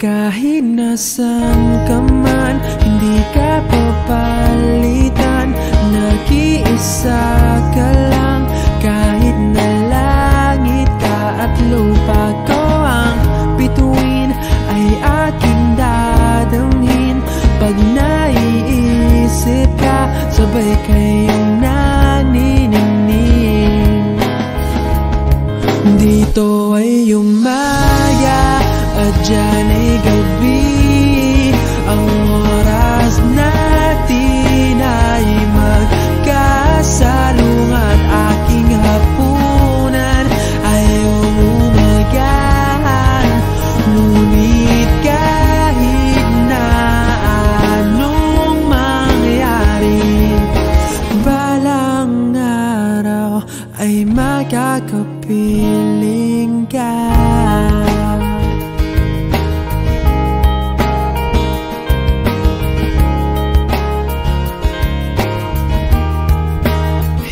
Kahit nasan ka man, hindi ka papalitan, nag-iisa ka lang. Kahit na langit ka at lupa ko ang bituin, ay aking dadamhin. Pag naiisip ka, sabay kayong naniningning. Dito ay umaga at dyan ay gabi, ang oras natin ay magkasalungat. Aking hapunan ay umagahan, ngunit kahit na anong mangyari, balang araw ay makakapiling ka.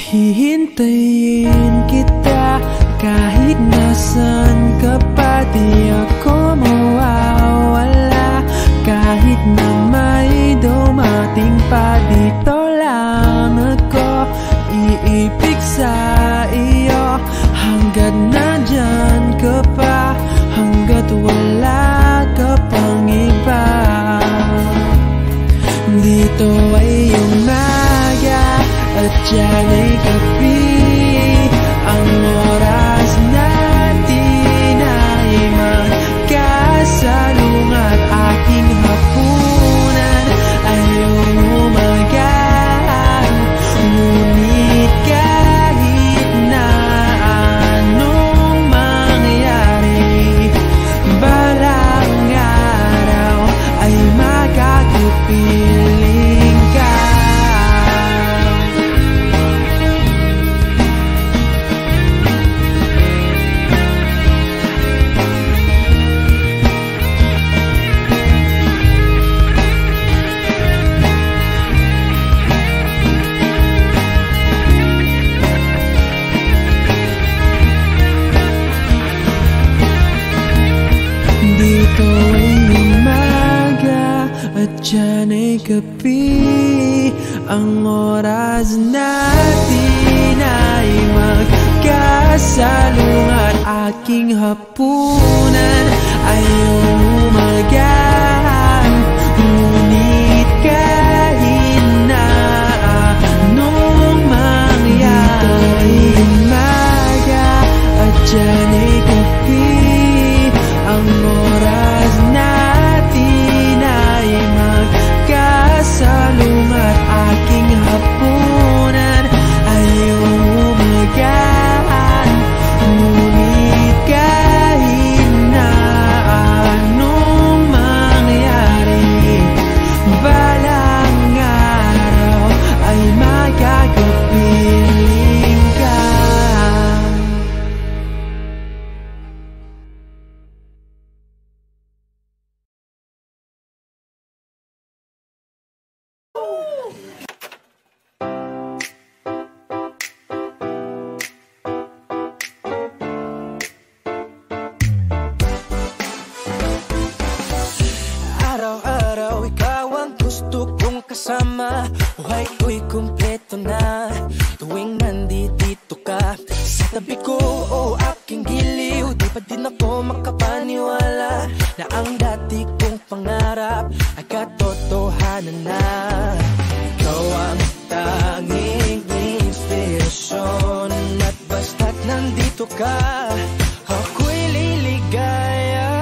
Hihintayin kita kahit nasan ka pa, di ako mawawala. Kahit na may dumating pa, dito lang ako iibig sa iyo. Hanggat nandyan ka pa, hanggat wala ka pang iba. Dito ay umaga at dyan ay gabi, ang oras natin ay magkasalungat. Aking hapunan ay umagahan, ngunit kahit na anong mangyari, balang araw ay makakapiling ka. Dito ay umaga at dyan ay gabi, ang oras natin ay magkasalungat. Aking hapunan ay umagahan, ngunit kahit na anong mangyari, dito ay umaga at dyan ay gabi, ang oras natin ay magkasalungat. Aking hapunan ay umagahan, ngunit kahit na anong mangyari, balang araw ay magkakapiling ka. Araw-araw ikaw ang gusto kong kasama, buhay ko'y kumpleto na tuwing nandito ka sa tabi ko o aking giliw. Di pa din ako makapaniwala na ang dati kong pangarap ay katotohanan na. Ikaw ang tanging inspirasyon, at basta't nandito ka, ako'y liligaya.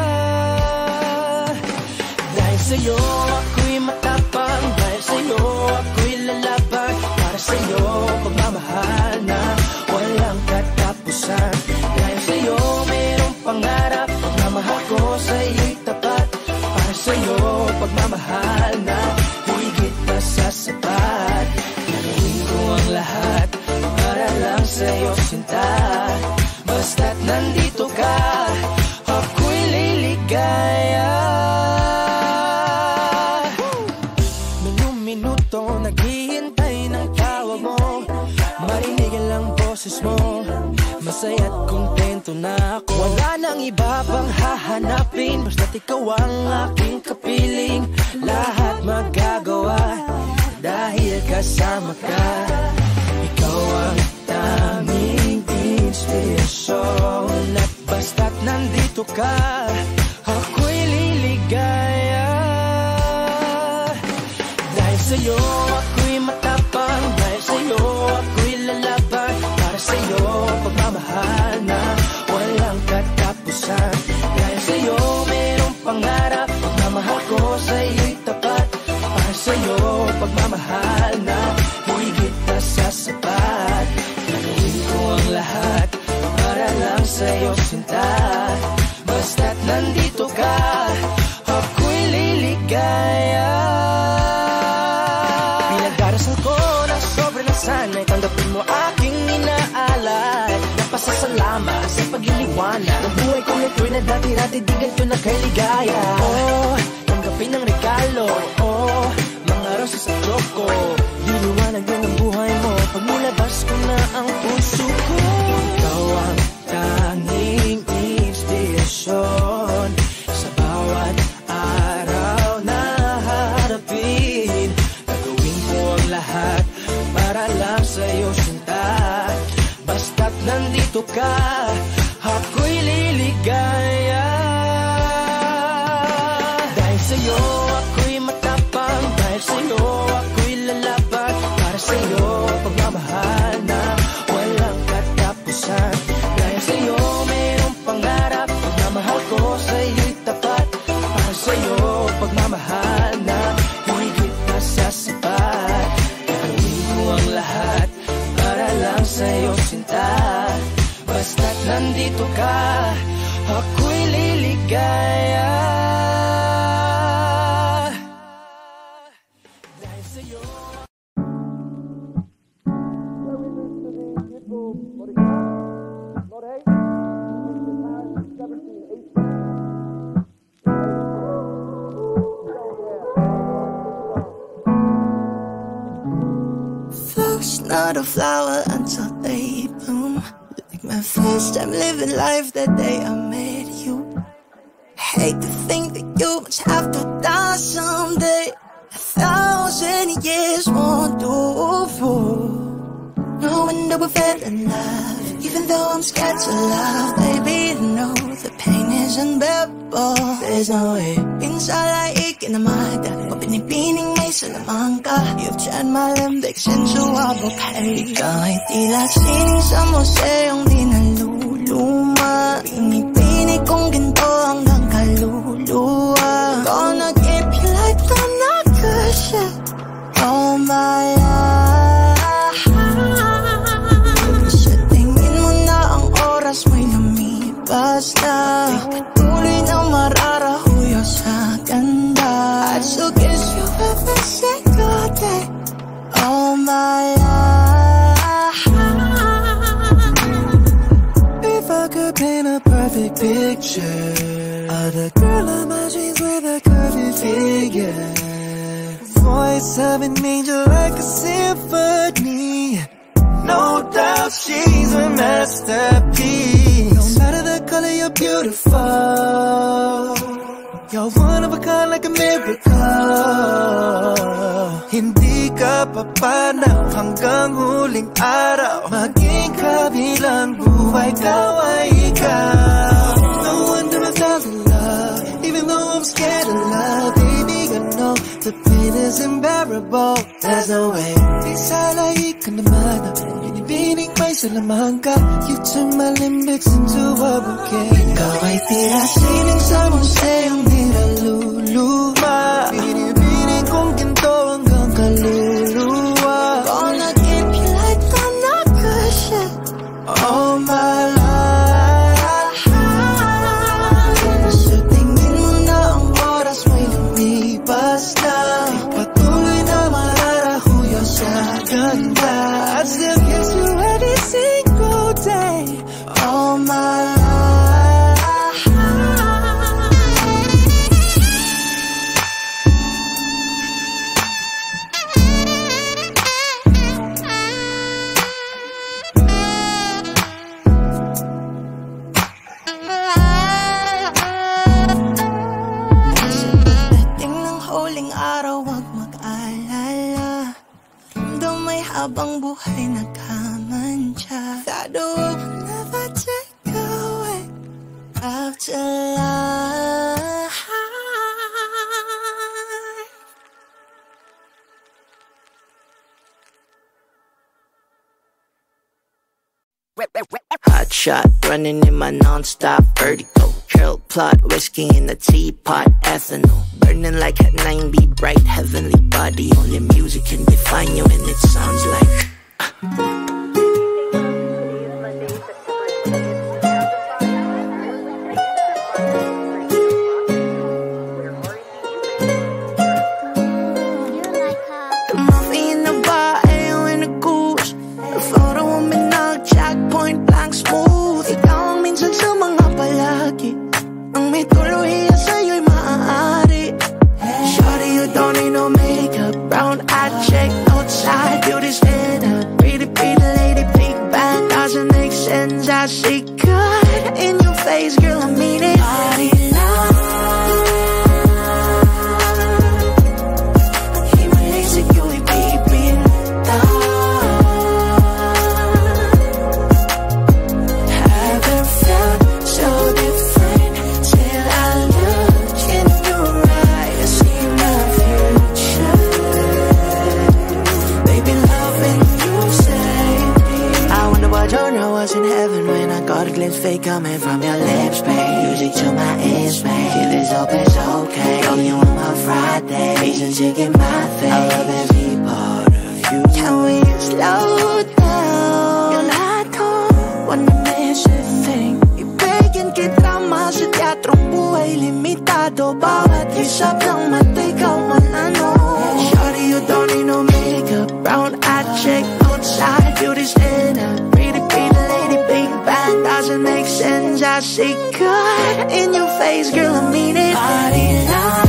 Dahil sa'yo ako'y matapang, dahil sa'yo ako'y lalaban, para sa'yo pagmamahal na walang katapusan. Dahil sa'yo mayroong pangarap, pagmamahal ko sa'yo'y tapat, para sa'yo pagmamahal na higit pa minuto naghihintay ng tawag mo. Marinig lang boses mo, masaya't kontento na ako. Wala nang iba pang hahanapin, basta't ikaw ang aking kapiling. Lahat magagawa dahil kasama ka. Ikaw ang tanging inspirasyon, at basta't nandito ka, ako'y liligaya. Dahil sa'yo ako'y matapang, dahil sa'yo ako'y lalaban. Para sa'yo pagmamahal na walang katapusan. Dahil sa'yo mayroong pangarap, pagmamahal ko sa'yo'y tapat. Para sa'yo pagmamahal na higit na sa sapat. Gagawin ko ang lahat para lang sa'yo sinta. Basta't nandito ka, ako'y liligaya. Pinag-darasal ko na sobrang nasanay, tanggapin mo aking inaalay. Napasasalamat sa pag-iliwanag ng buhay kong ito'y na dati-dati di ganito na kay ligaya. Oh, tanggapin ang regalo, oh, mga rosas sa choco. Diliwanag din ang buhay mo pag nilabas ko na ang puso ko. Ikaw ang tanging inspirasyon sa bawat araw na harapin. Gagawin ko ang lahat para lang sa'yo sinta. Basta't nandito ka, ako'y liligaya. Dahil sa'yo ako'y matapang, dahil sa'yo ako'y lalaban. Para sa'yo pagmamahal na walang katapusan. Dahil sa'yo mayroong pangarap, pagmamahal ko sa'yo'y tapat. Para sa'yo pagmamahal na higit na sa sapat. Gagawin ko ang lahat para lang sa'yo sinta. Basta't nandito ka, ako'y liligaya. Dahil sa'yo. Flowers not a flower until they bloom. Like my first time living life that day I met you. Hate to think that you must have to die someday. 1,000 years won't do for knowing that we fell in love. Even though I'm scared to love, baby, no, the pain is unbearable. There's no way. Inside I kinamada, mapinipining may salamang ka. You've tried my limbic sensual bouquet. Ikaw ay tila sining sa museong di naluluma. Pinipini kong ginto hanggang kaluluwa. Gonna keep you like the nagkasya. Oh my God. Sa tingin mo na ang oras mo'y lumipas na. Di patuloy na mararahuyo sa ganda. I'd still kiss you every single day. Oh my God. If I could paint a perfect picture of the girl of my dreams with a curvy figure, voice of an angel like a symphony. No doubt she's a masterpiece. No matter the color, you're beautiful. You're one of a kind like a miracle. Hindi ka papanaw hanggang huling araw. Maging kabilang buhay, ikaw ay ikaw. No wonder I fell in love, even though I'm scared of love. Baby, I know the pain is unbearable. There's no way. Isalay ka naman, binibining may salamang ka. You turn my limbics into a bouquet. Ikaw ay tira sining sa museong di naluluma. Binibining kong ginto hanggang kaluluwa. Gonna keep you like the nagkasya. Oh my life. Sa tingin mo na ang oras mo'y lumipas na. Patuloy na mararahuyo sa ganda. I still kiss you every single day. Oh my life. habang buhay nagkamantya. That the world will never take away after life. Hot shot, running in my non-stop vertigo. Curl plot, whiskey in the teapot, ethanol. Burning like a 9-beat, bright heavenly body. Only music can define you and it sounds like the movie in the bar, ale in the goose. The photo of me nag-jack, point blank smooth. Ikaw ang minsan sa mga palagi, ang may tuluhiya sa'yo'y maaari. Shorty, you don't need no makeup, brown eye check, outside, beauty stand up. Pretty, pretty lady, big bang, doesn't make sense. I see good in your face, girl, I mean it. Body love. In heaven when I got a glimpse fake coming from your lips, babe. Music to my ears, babe. Feel this hope is okay. Know you on my Friday, reasons you get my thing. I love every part of you. Can we slow down? Yung lahat ko, wanna miss a thing. Ibigin kita mas sa teatrong buhay limitado. Bawat hisap ng mata ikaw manano. Shorty, you don't need no makeup, brown eye check, outside, beauty stand up. Doesn't make sense, I see good in your face, girl, I mean it. Body love.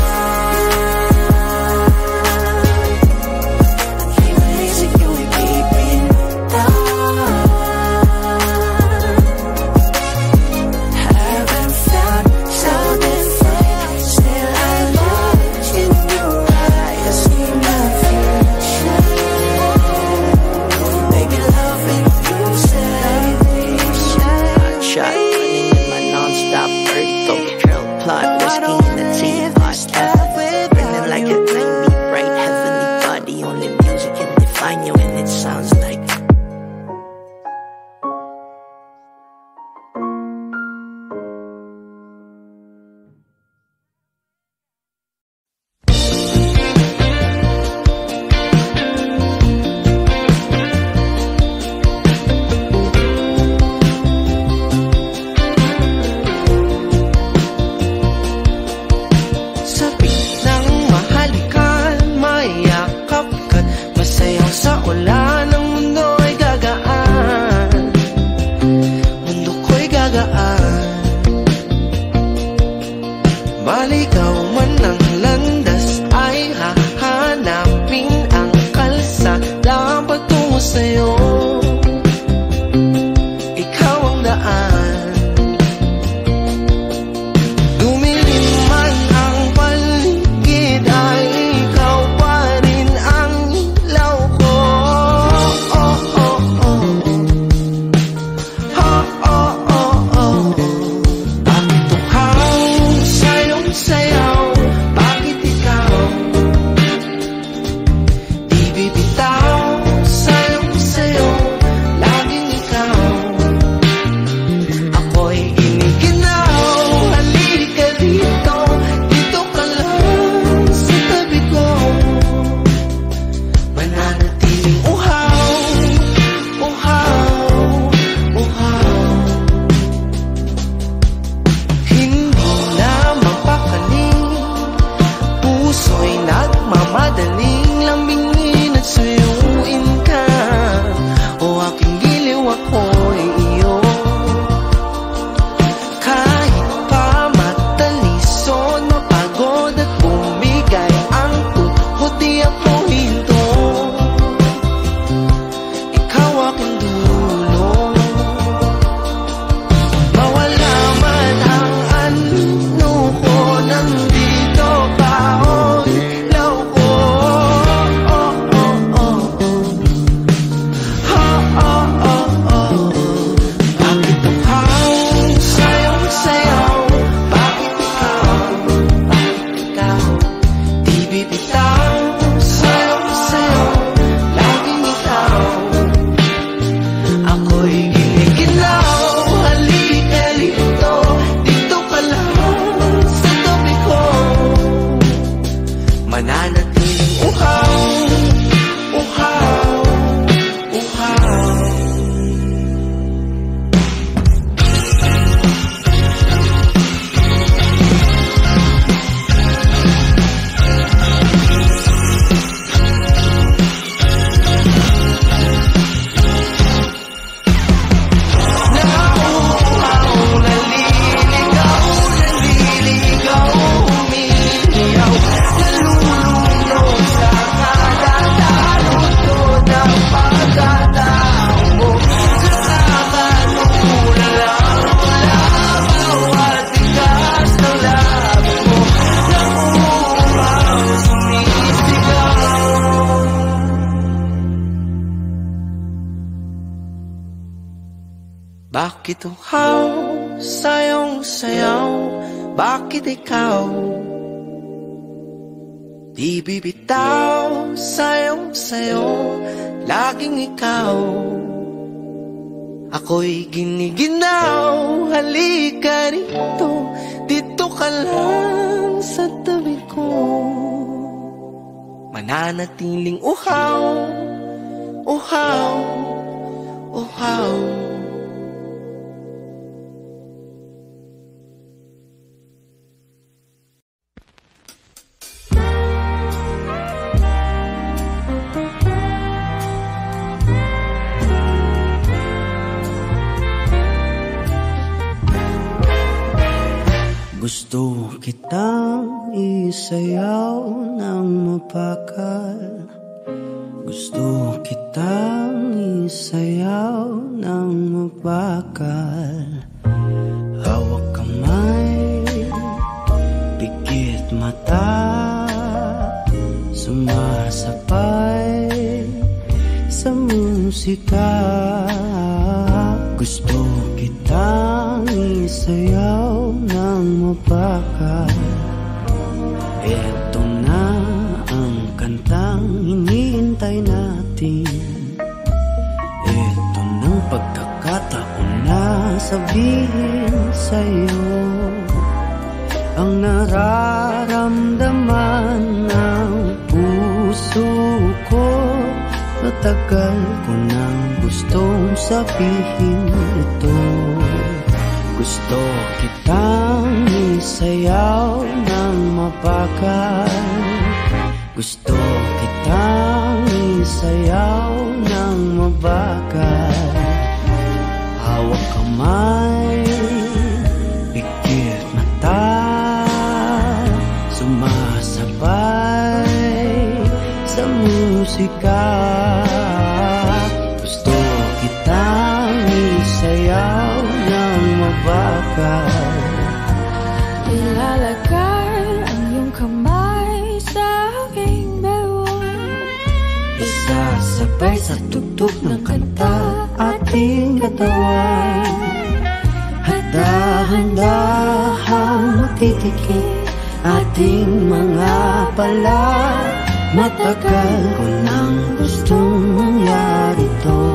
Bakit uhaw sayong sayaw? Bakit ikaw di bibitaw? Sayong sayo, laging ikaw. Ako'y giniginaw, halika rito, dito ka lang sa tabi ko. Mananatiling uhaw, uhaw, uhaw. Gusto kitang isayaw ng mapakal. Gusto kitang isayaw ng mapakal. Hawak kamay, pikit mata, sumasabay sa musika. Gusto kitang isayaw ng mapakal. Eto na ang kantang hinihintay natin. Eto ng pagkakataon na sabihin sa'yo ang nararamdaman ng puso ko. Matagal ko nang gustong sabihin ito. Gusto kitang isayaw ng mapakal. Gusto kitang isayaw ng mabakal. Hawak kamay, pikit mata, sumasabay sa musika. Gusto kitang isayaw ng mabakal. Ilalagay ang iyong kamay sa aking bewang. Isasabay sa tugtog ng kanta ating katawan. At dahan-dahang matitikip ating mga pala. Matagal ko nang gustong mangyari to.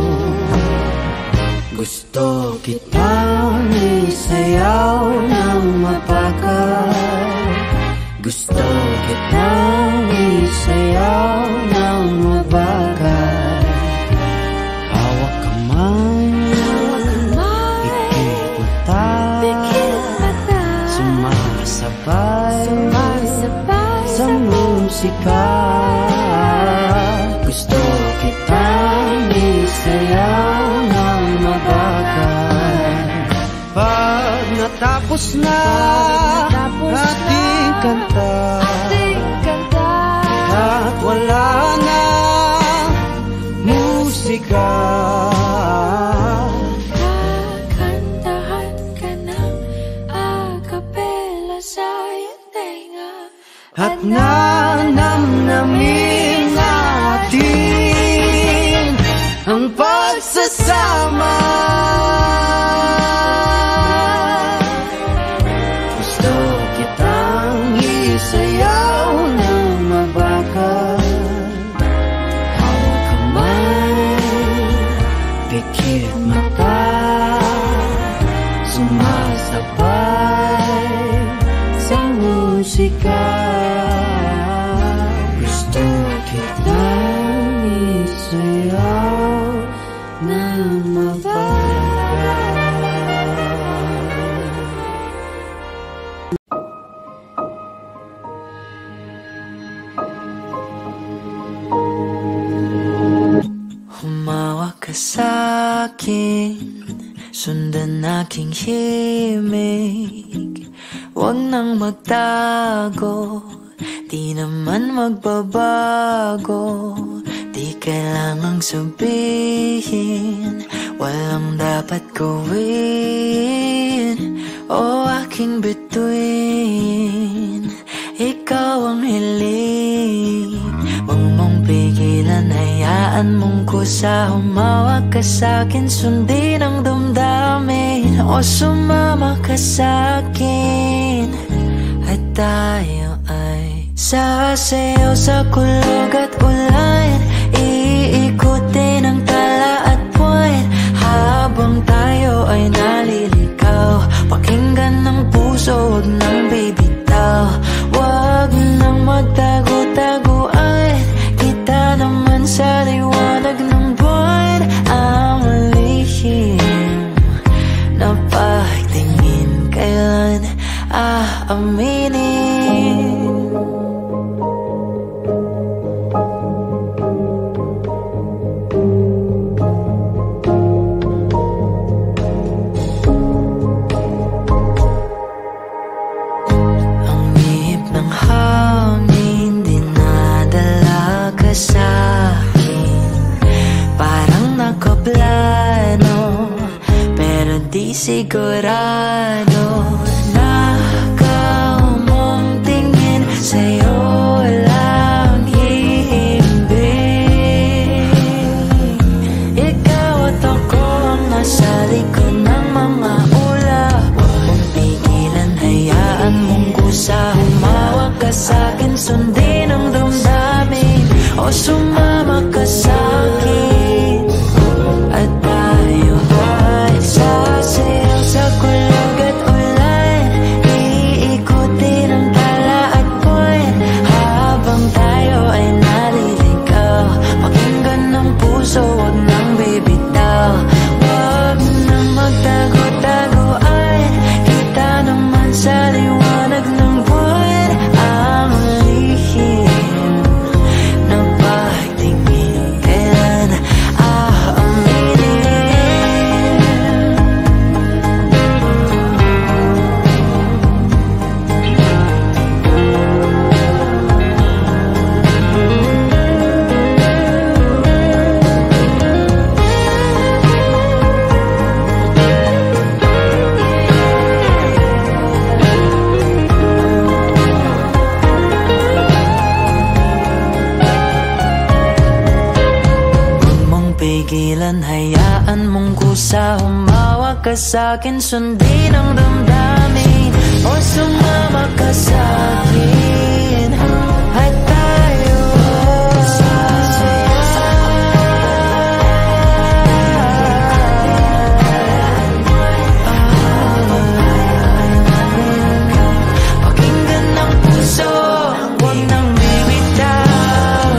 Gusto kitang isayaw ng mapakal. Gusto kitang isayaw ng mabakal. Hawak kamay, pikit mata, sumasabay sa musika. Gusto kitang isayaw ng mabakal. Pag natapos na ating kanta, at wala na musika, kakantahan ka ng acapella sa iyong tenga. at nanamnamin natin ang pagsasama. Gusto kitang isayaw ng mabakal. Hawak kamay, pikit mata, sumasabay sa musika. Gusto kitang isayaw ng mabakal. Humawak ka sa'kin, sundan aking himig. Huwag nang magtago, di naman magbabago. Di kailangang sabihin, walang dapat gawin. O aking bituin, ikaw ang hiling. Huwag mong pigilan, hayaan mong kusa. Humawak ka sa'kin, sundin ang damdamin. amin o sumama ka sa'kin at tayo ay sasayaw sa kulog at ulan, iikutin ang tala at buwan habang tayo ay naliligaw. Pakinggan ng puso, wag nang bibitaw, wag nang magtago-taguan. Kita naman sa liwanag ng buwan ang lihim na pagtingin kailan aaminin. Ang ihip ng hangin dinadala ka sa'kin, parang nakaplano pero di sigurado. Nakaumong tingin sa'yo lang hihimbing. Ikaw at ako ang nasa likod ng mga ulap. Huwag mong pigilan, hayaan mong kusa. Humawak ka sa'kin, sundin ang damdamin o sumama ka sa'kin at tayo ay sasayaw sa kulog at ulan, iikutin ang tala at buwan habang tayo ay naliligaw. Pakinggan ng puso, wag nang bibitaw, wag nang magtago-taguan. Kita naman sa liwanag ng buwan ang lihim na pagtingin kailan aaminin. Huwag mong pigilan, hayaan mong kusa. Humawak ka sa'kin, sundin ang damdamin o sumama ka sa'kin at tayo pakinggan ng puso, wag nang bibitaw.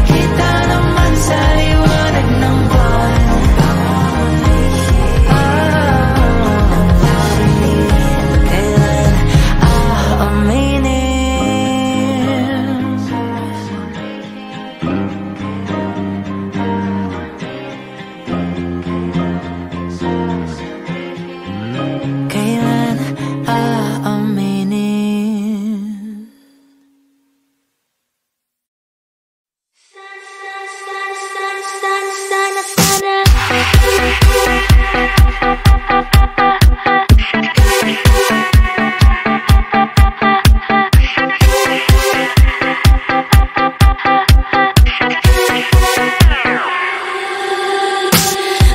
Kita naman sa liwanag ng buwan kailan aaminin. Kailan aaminin.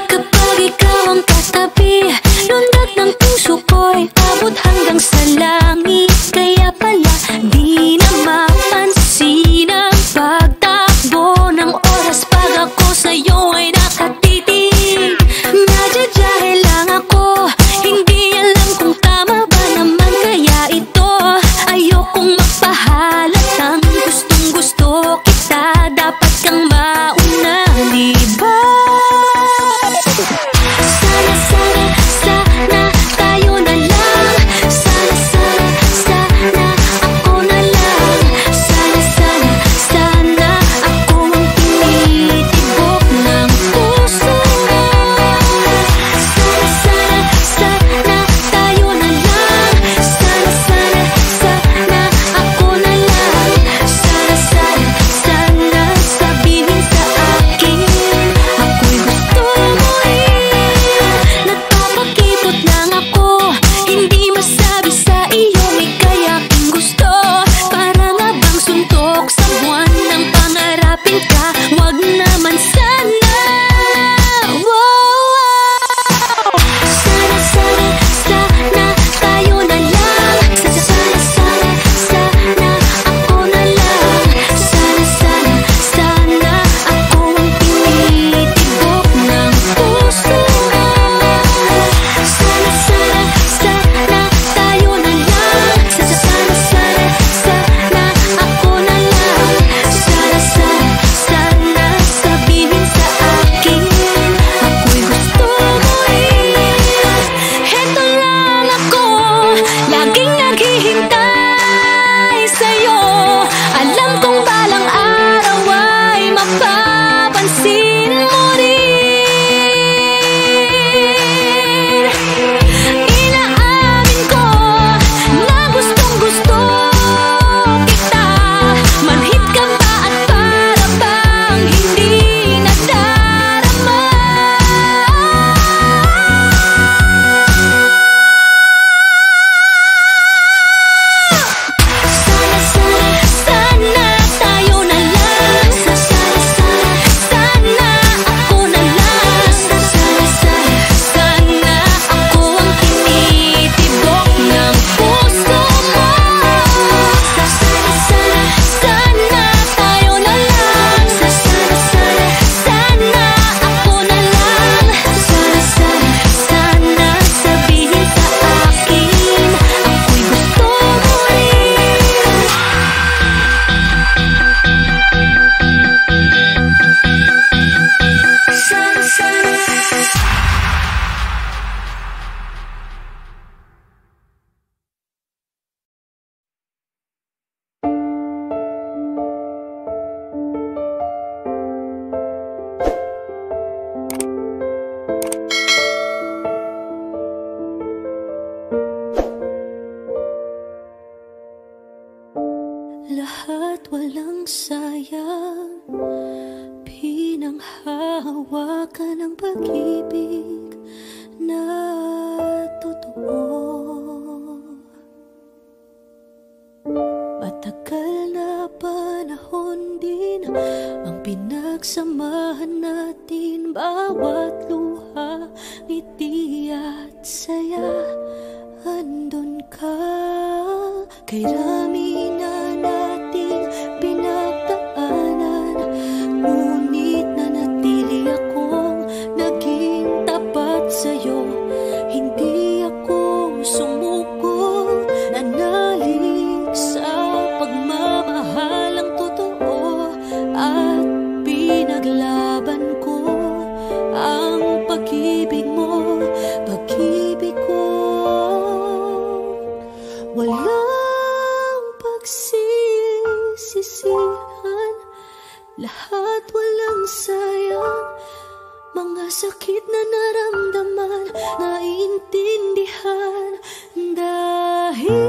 Kapag ikaw ang katabi, lundag ng puso ko'y abot hanggang sa langit. Kaya pala di na mapansin ang pagtakbo ng oras pag ako sa'yo ay nakatitig. Nadyajahe lang ako, hindi alam kung tama ba naman kaya ito. Ayokong magpahalatang gustong gusto kita, dapat kang mauna, di ba? Sana, sana, sana tayo na lang. Sana, sana, sana ako na lang. Sana, sana, sana ako ang tinitibok ng puso mo. Sana, sana, sana tayo na lang. Sana, sana, sana ako na lang. Sana, sana, sana sabihin sa ang pinagsamahan natin. Bawat luha, ngiti at saya, andun ka. Kay rami na nating pinagdaanan, ngunit nanatili akong naging tapat sa'yo. Hindi ako sumuko, nanalig sa pagmamahalang totoo, at pinaglaban ko ang pag-ibig mo, pag-ibig ko. Walang pagsisisihan, lahat walang sayang. Mga sakit na naramdaman, naiintindihan. Dahil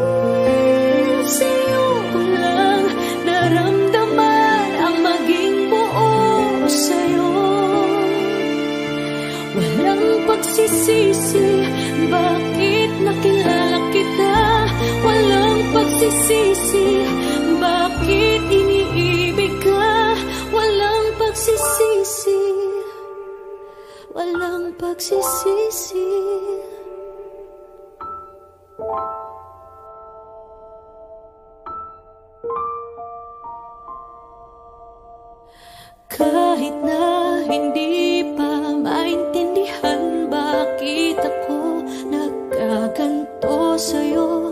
sa'yo ko lang naramdaman ang maging buo sa'yo. Walang pagsisisi, bakit nakilala kita. Walang pagsisisi, bakit iniibig ka. Walang pagsisisi, walang pagsisisi. Kahit na hindi pa maintindihan bakit ako nagkaganto sa'yo,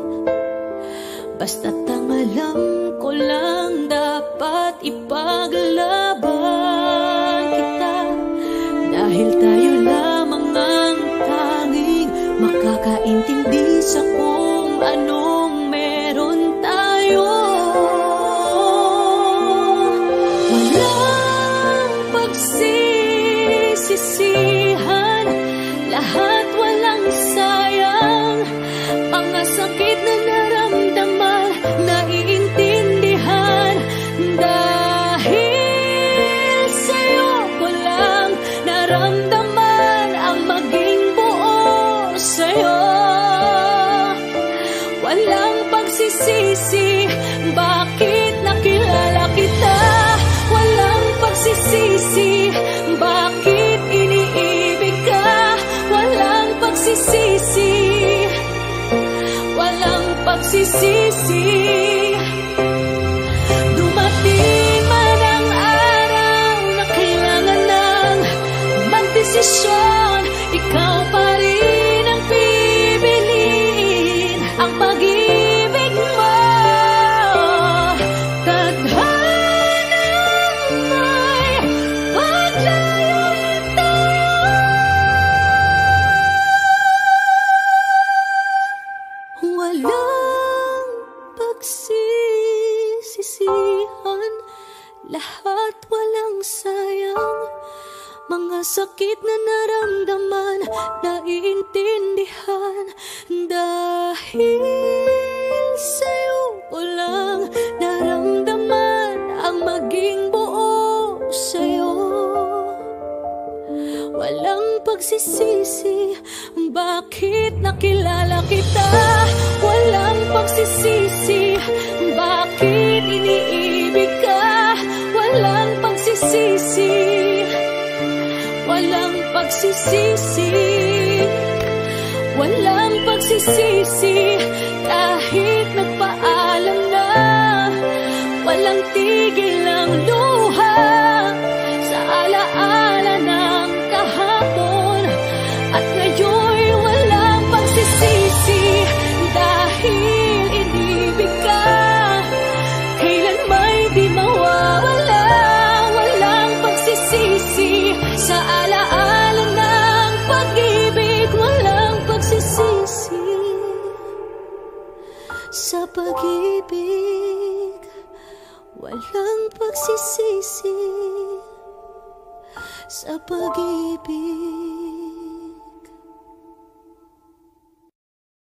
basta't ang alam ko lang dapat ipaglaban kita. Dahil tayo lamang ang tanging makakaintindi sa kung anong meron tayo. Walang pagsisisihan, lahat walang sayang. Mga sakit na naramdaman, naiintindihan. Dahil sa'yo ko lang naramdaman ang maging buo sa'yo. Walang pagsisisi, bakit nakilala kita. Walang pagsisisi, bakit iniibig ka. Walang pagsisisi, walang pagsisisi. Dumating man ang araw na kailangan nang magdesisyon, ikaw pa rin ang pipiliin. Ang pag-ibig mo, tadhanang may paglayuan tayo. Walang pagsisisihan, lahat walang sayang. Mga sakit na naramdaman, naiintindihan. Dahil sa'yo ko lang naramdaman ang maging buo sa'yo. Walang pagsisisi, bakit nakilala kita. Walang pagsisisi, bakit iniibig ka. Walang pagsisisi, walang pagsisisi, walang pagsisisi. Kahit nagpaalam na, walang tigil ang luha sa alaala ng kahapon. At ngayon walang pagsisisi, dahil inibig ka. Kailan may di mawawala. Walang pagsisisi sa alaala ng pag-ibig. Walang pagsisisi sa pag-ibig. Walang pagsisisi sa pag-ibig.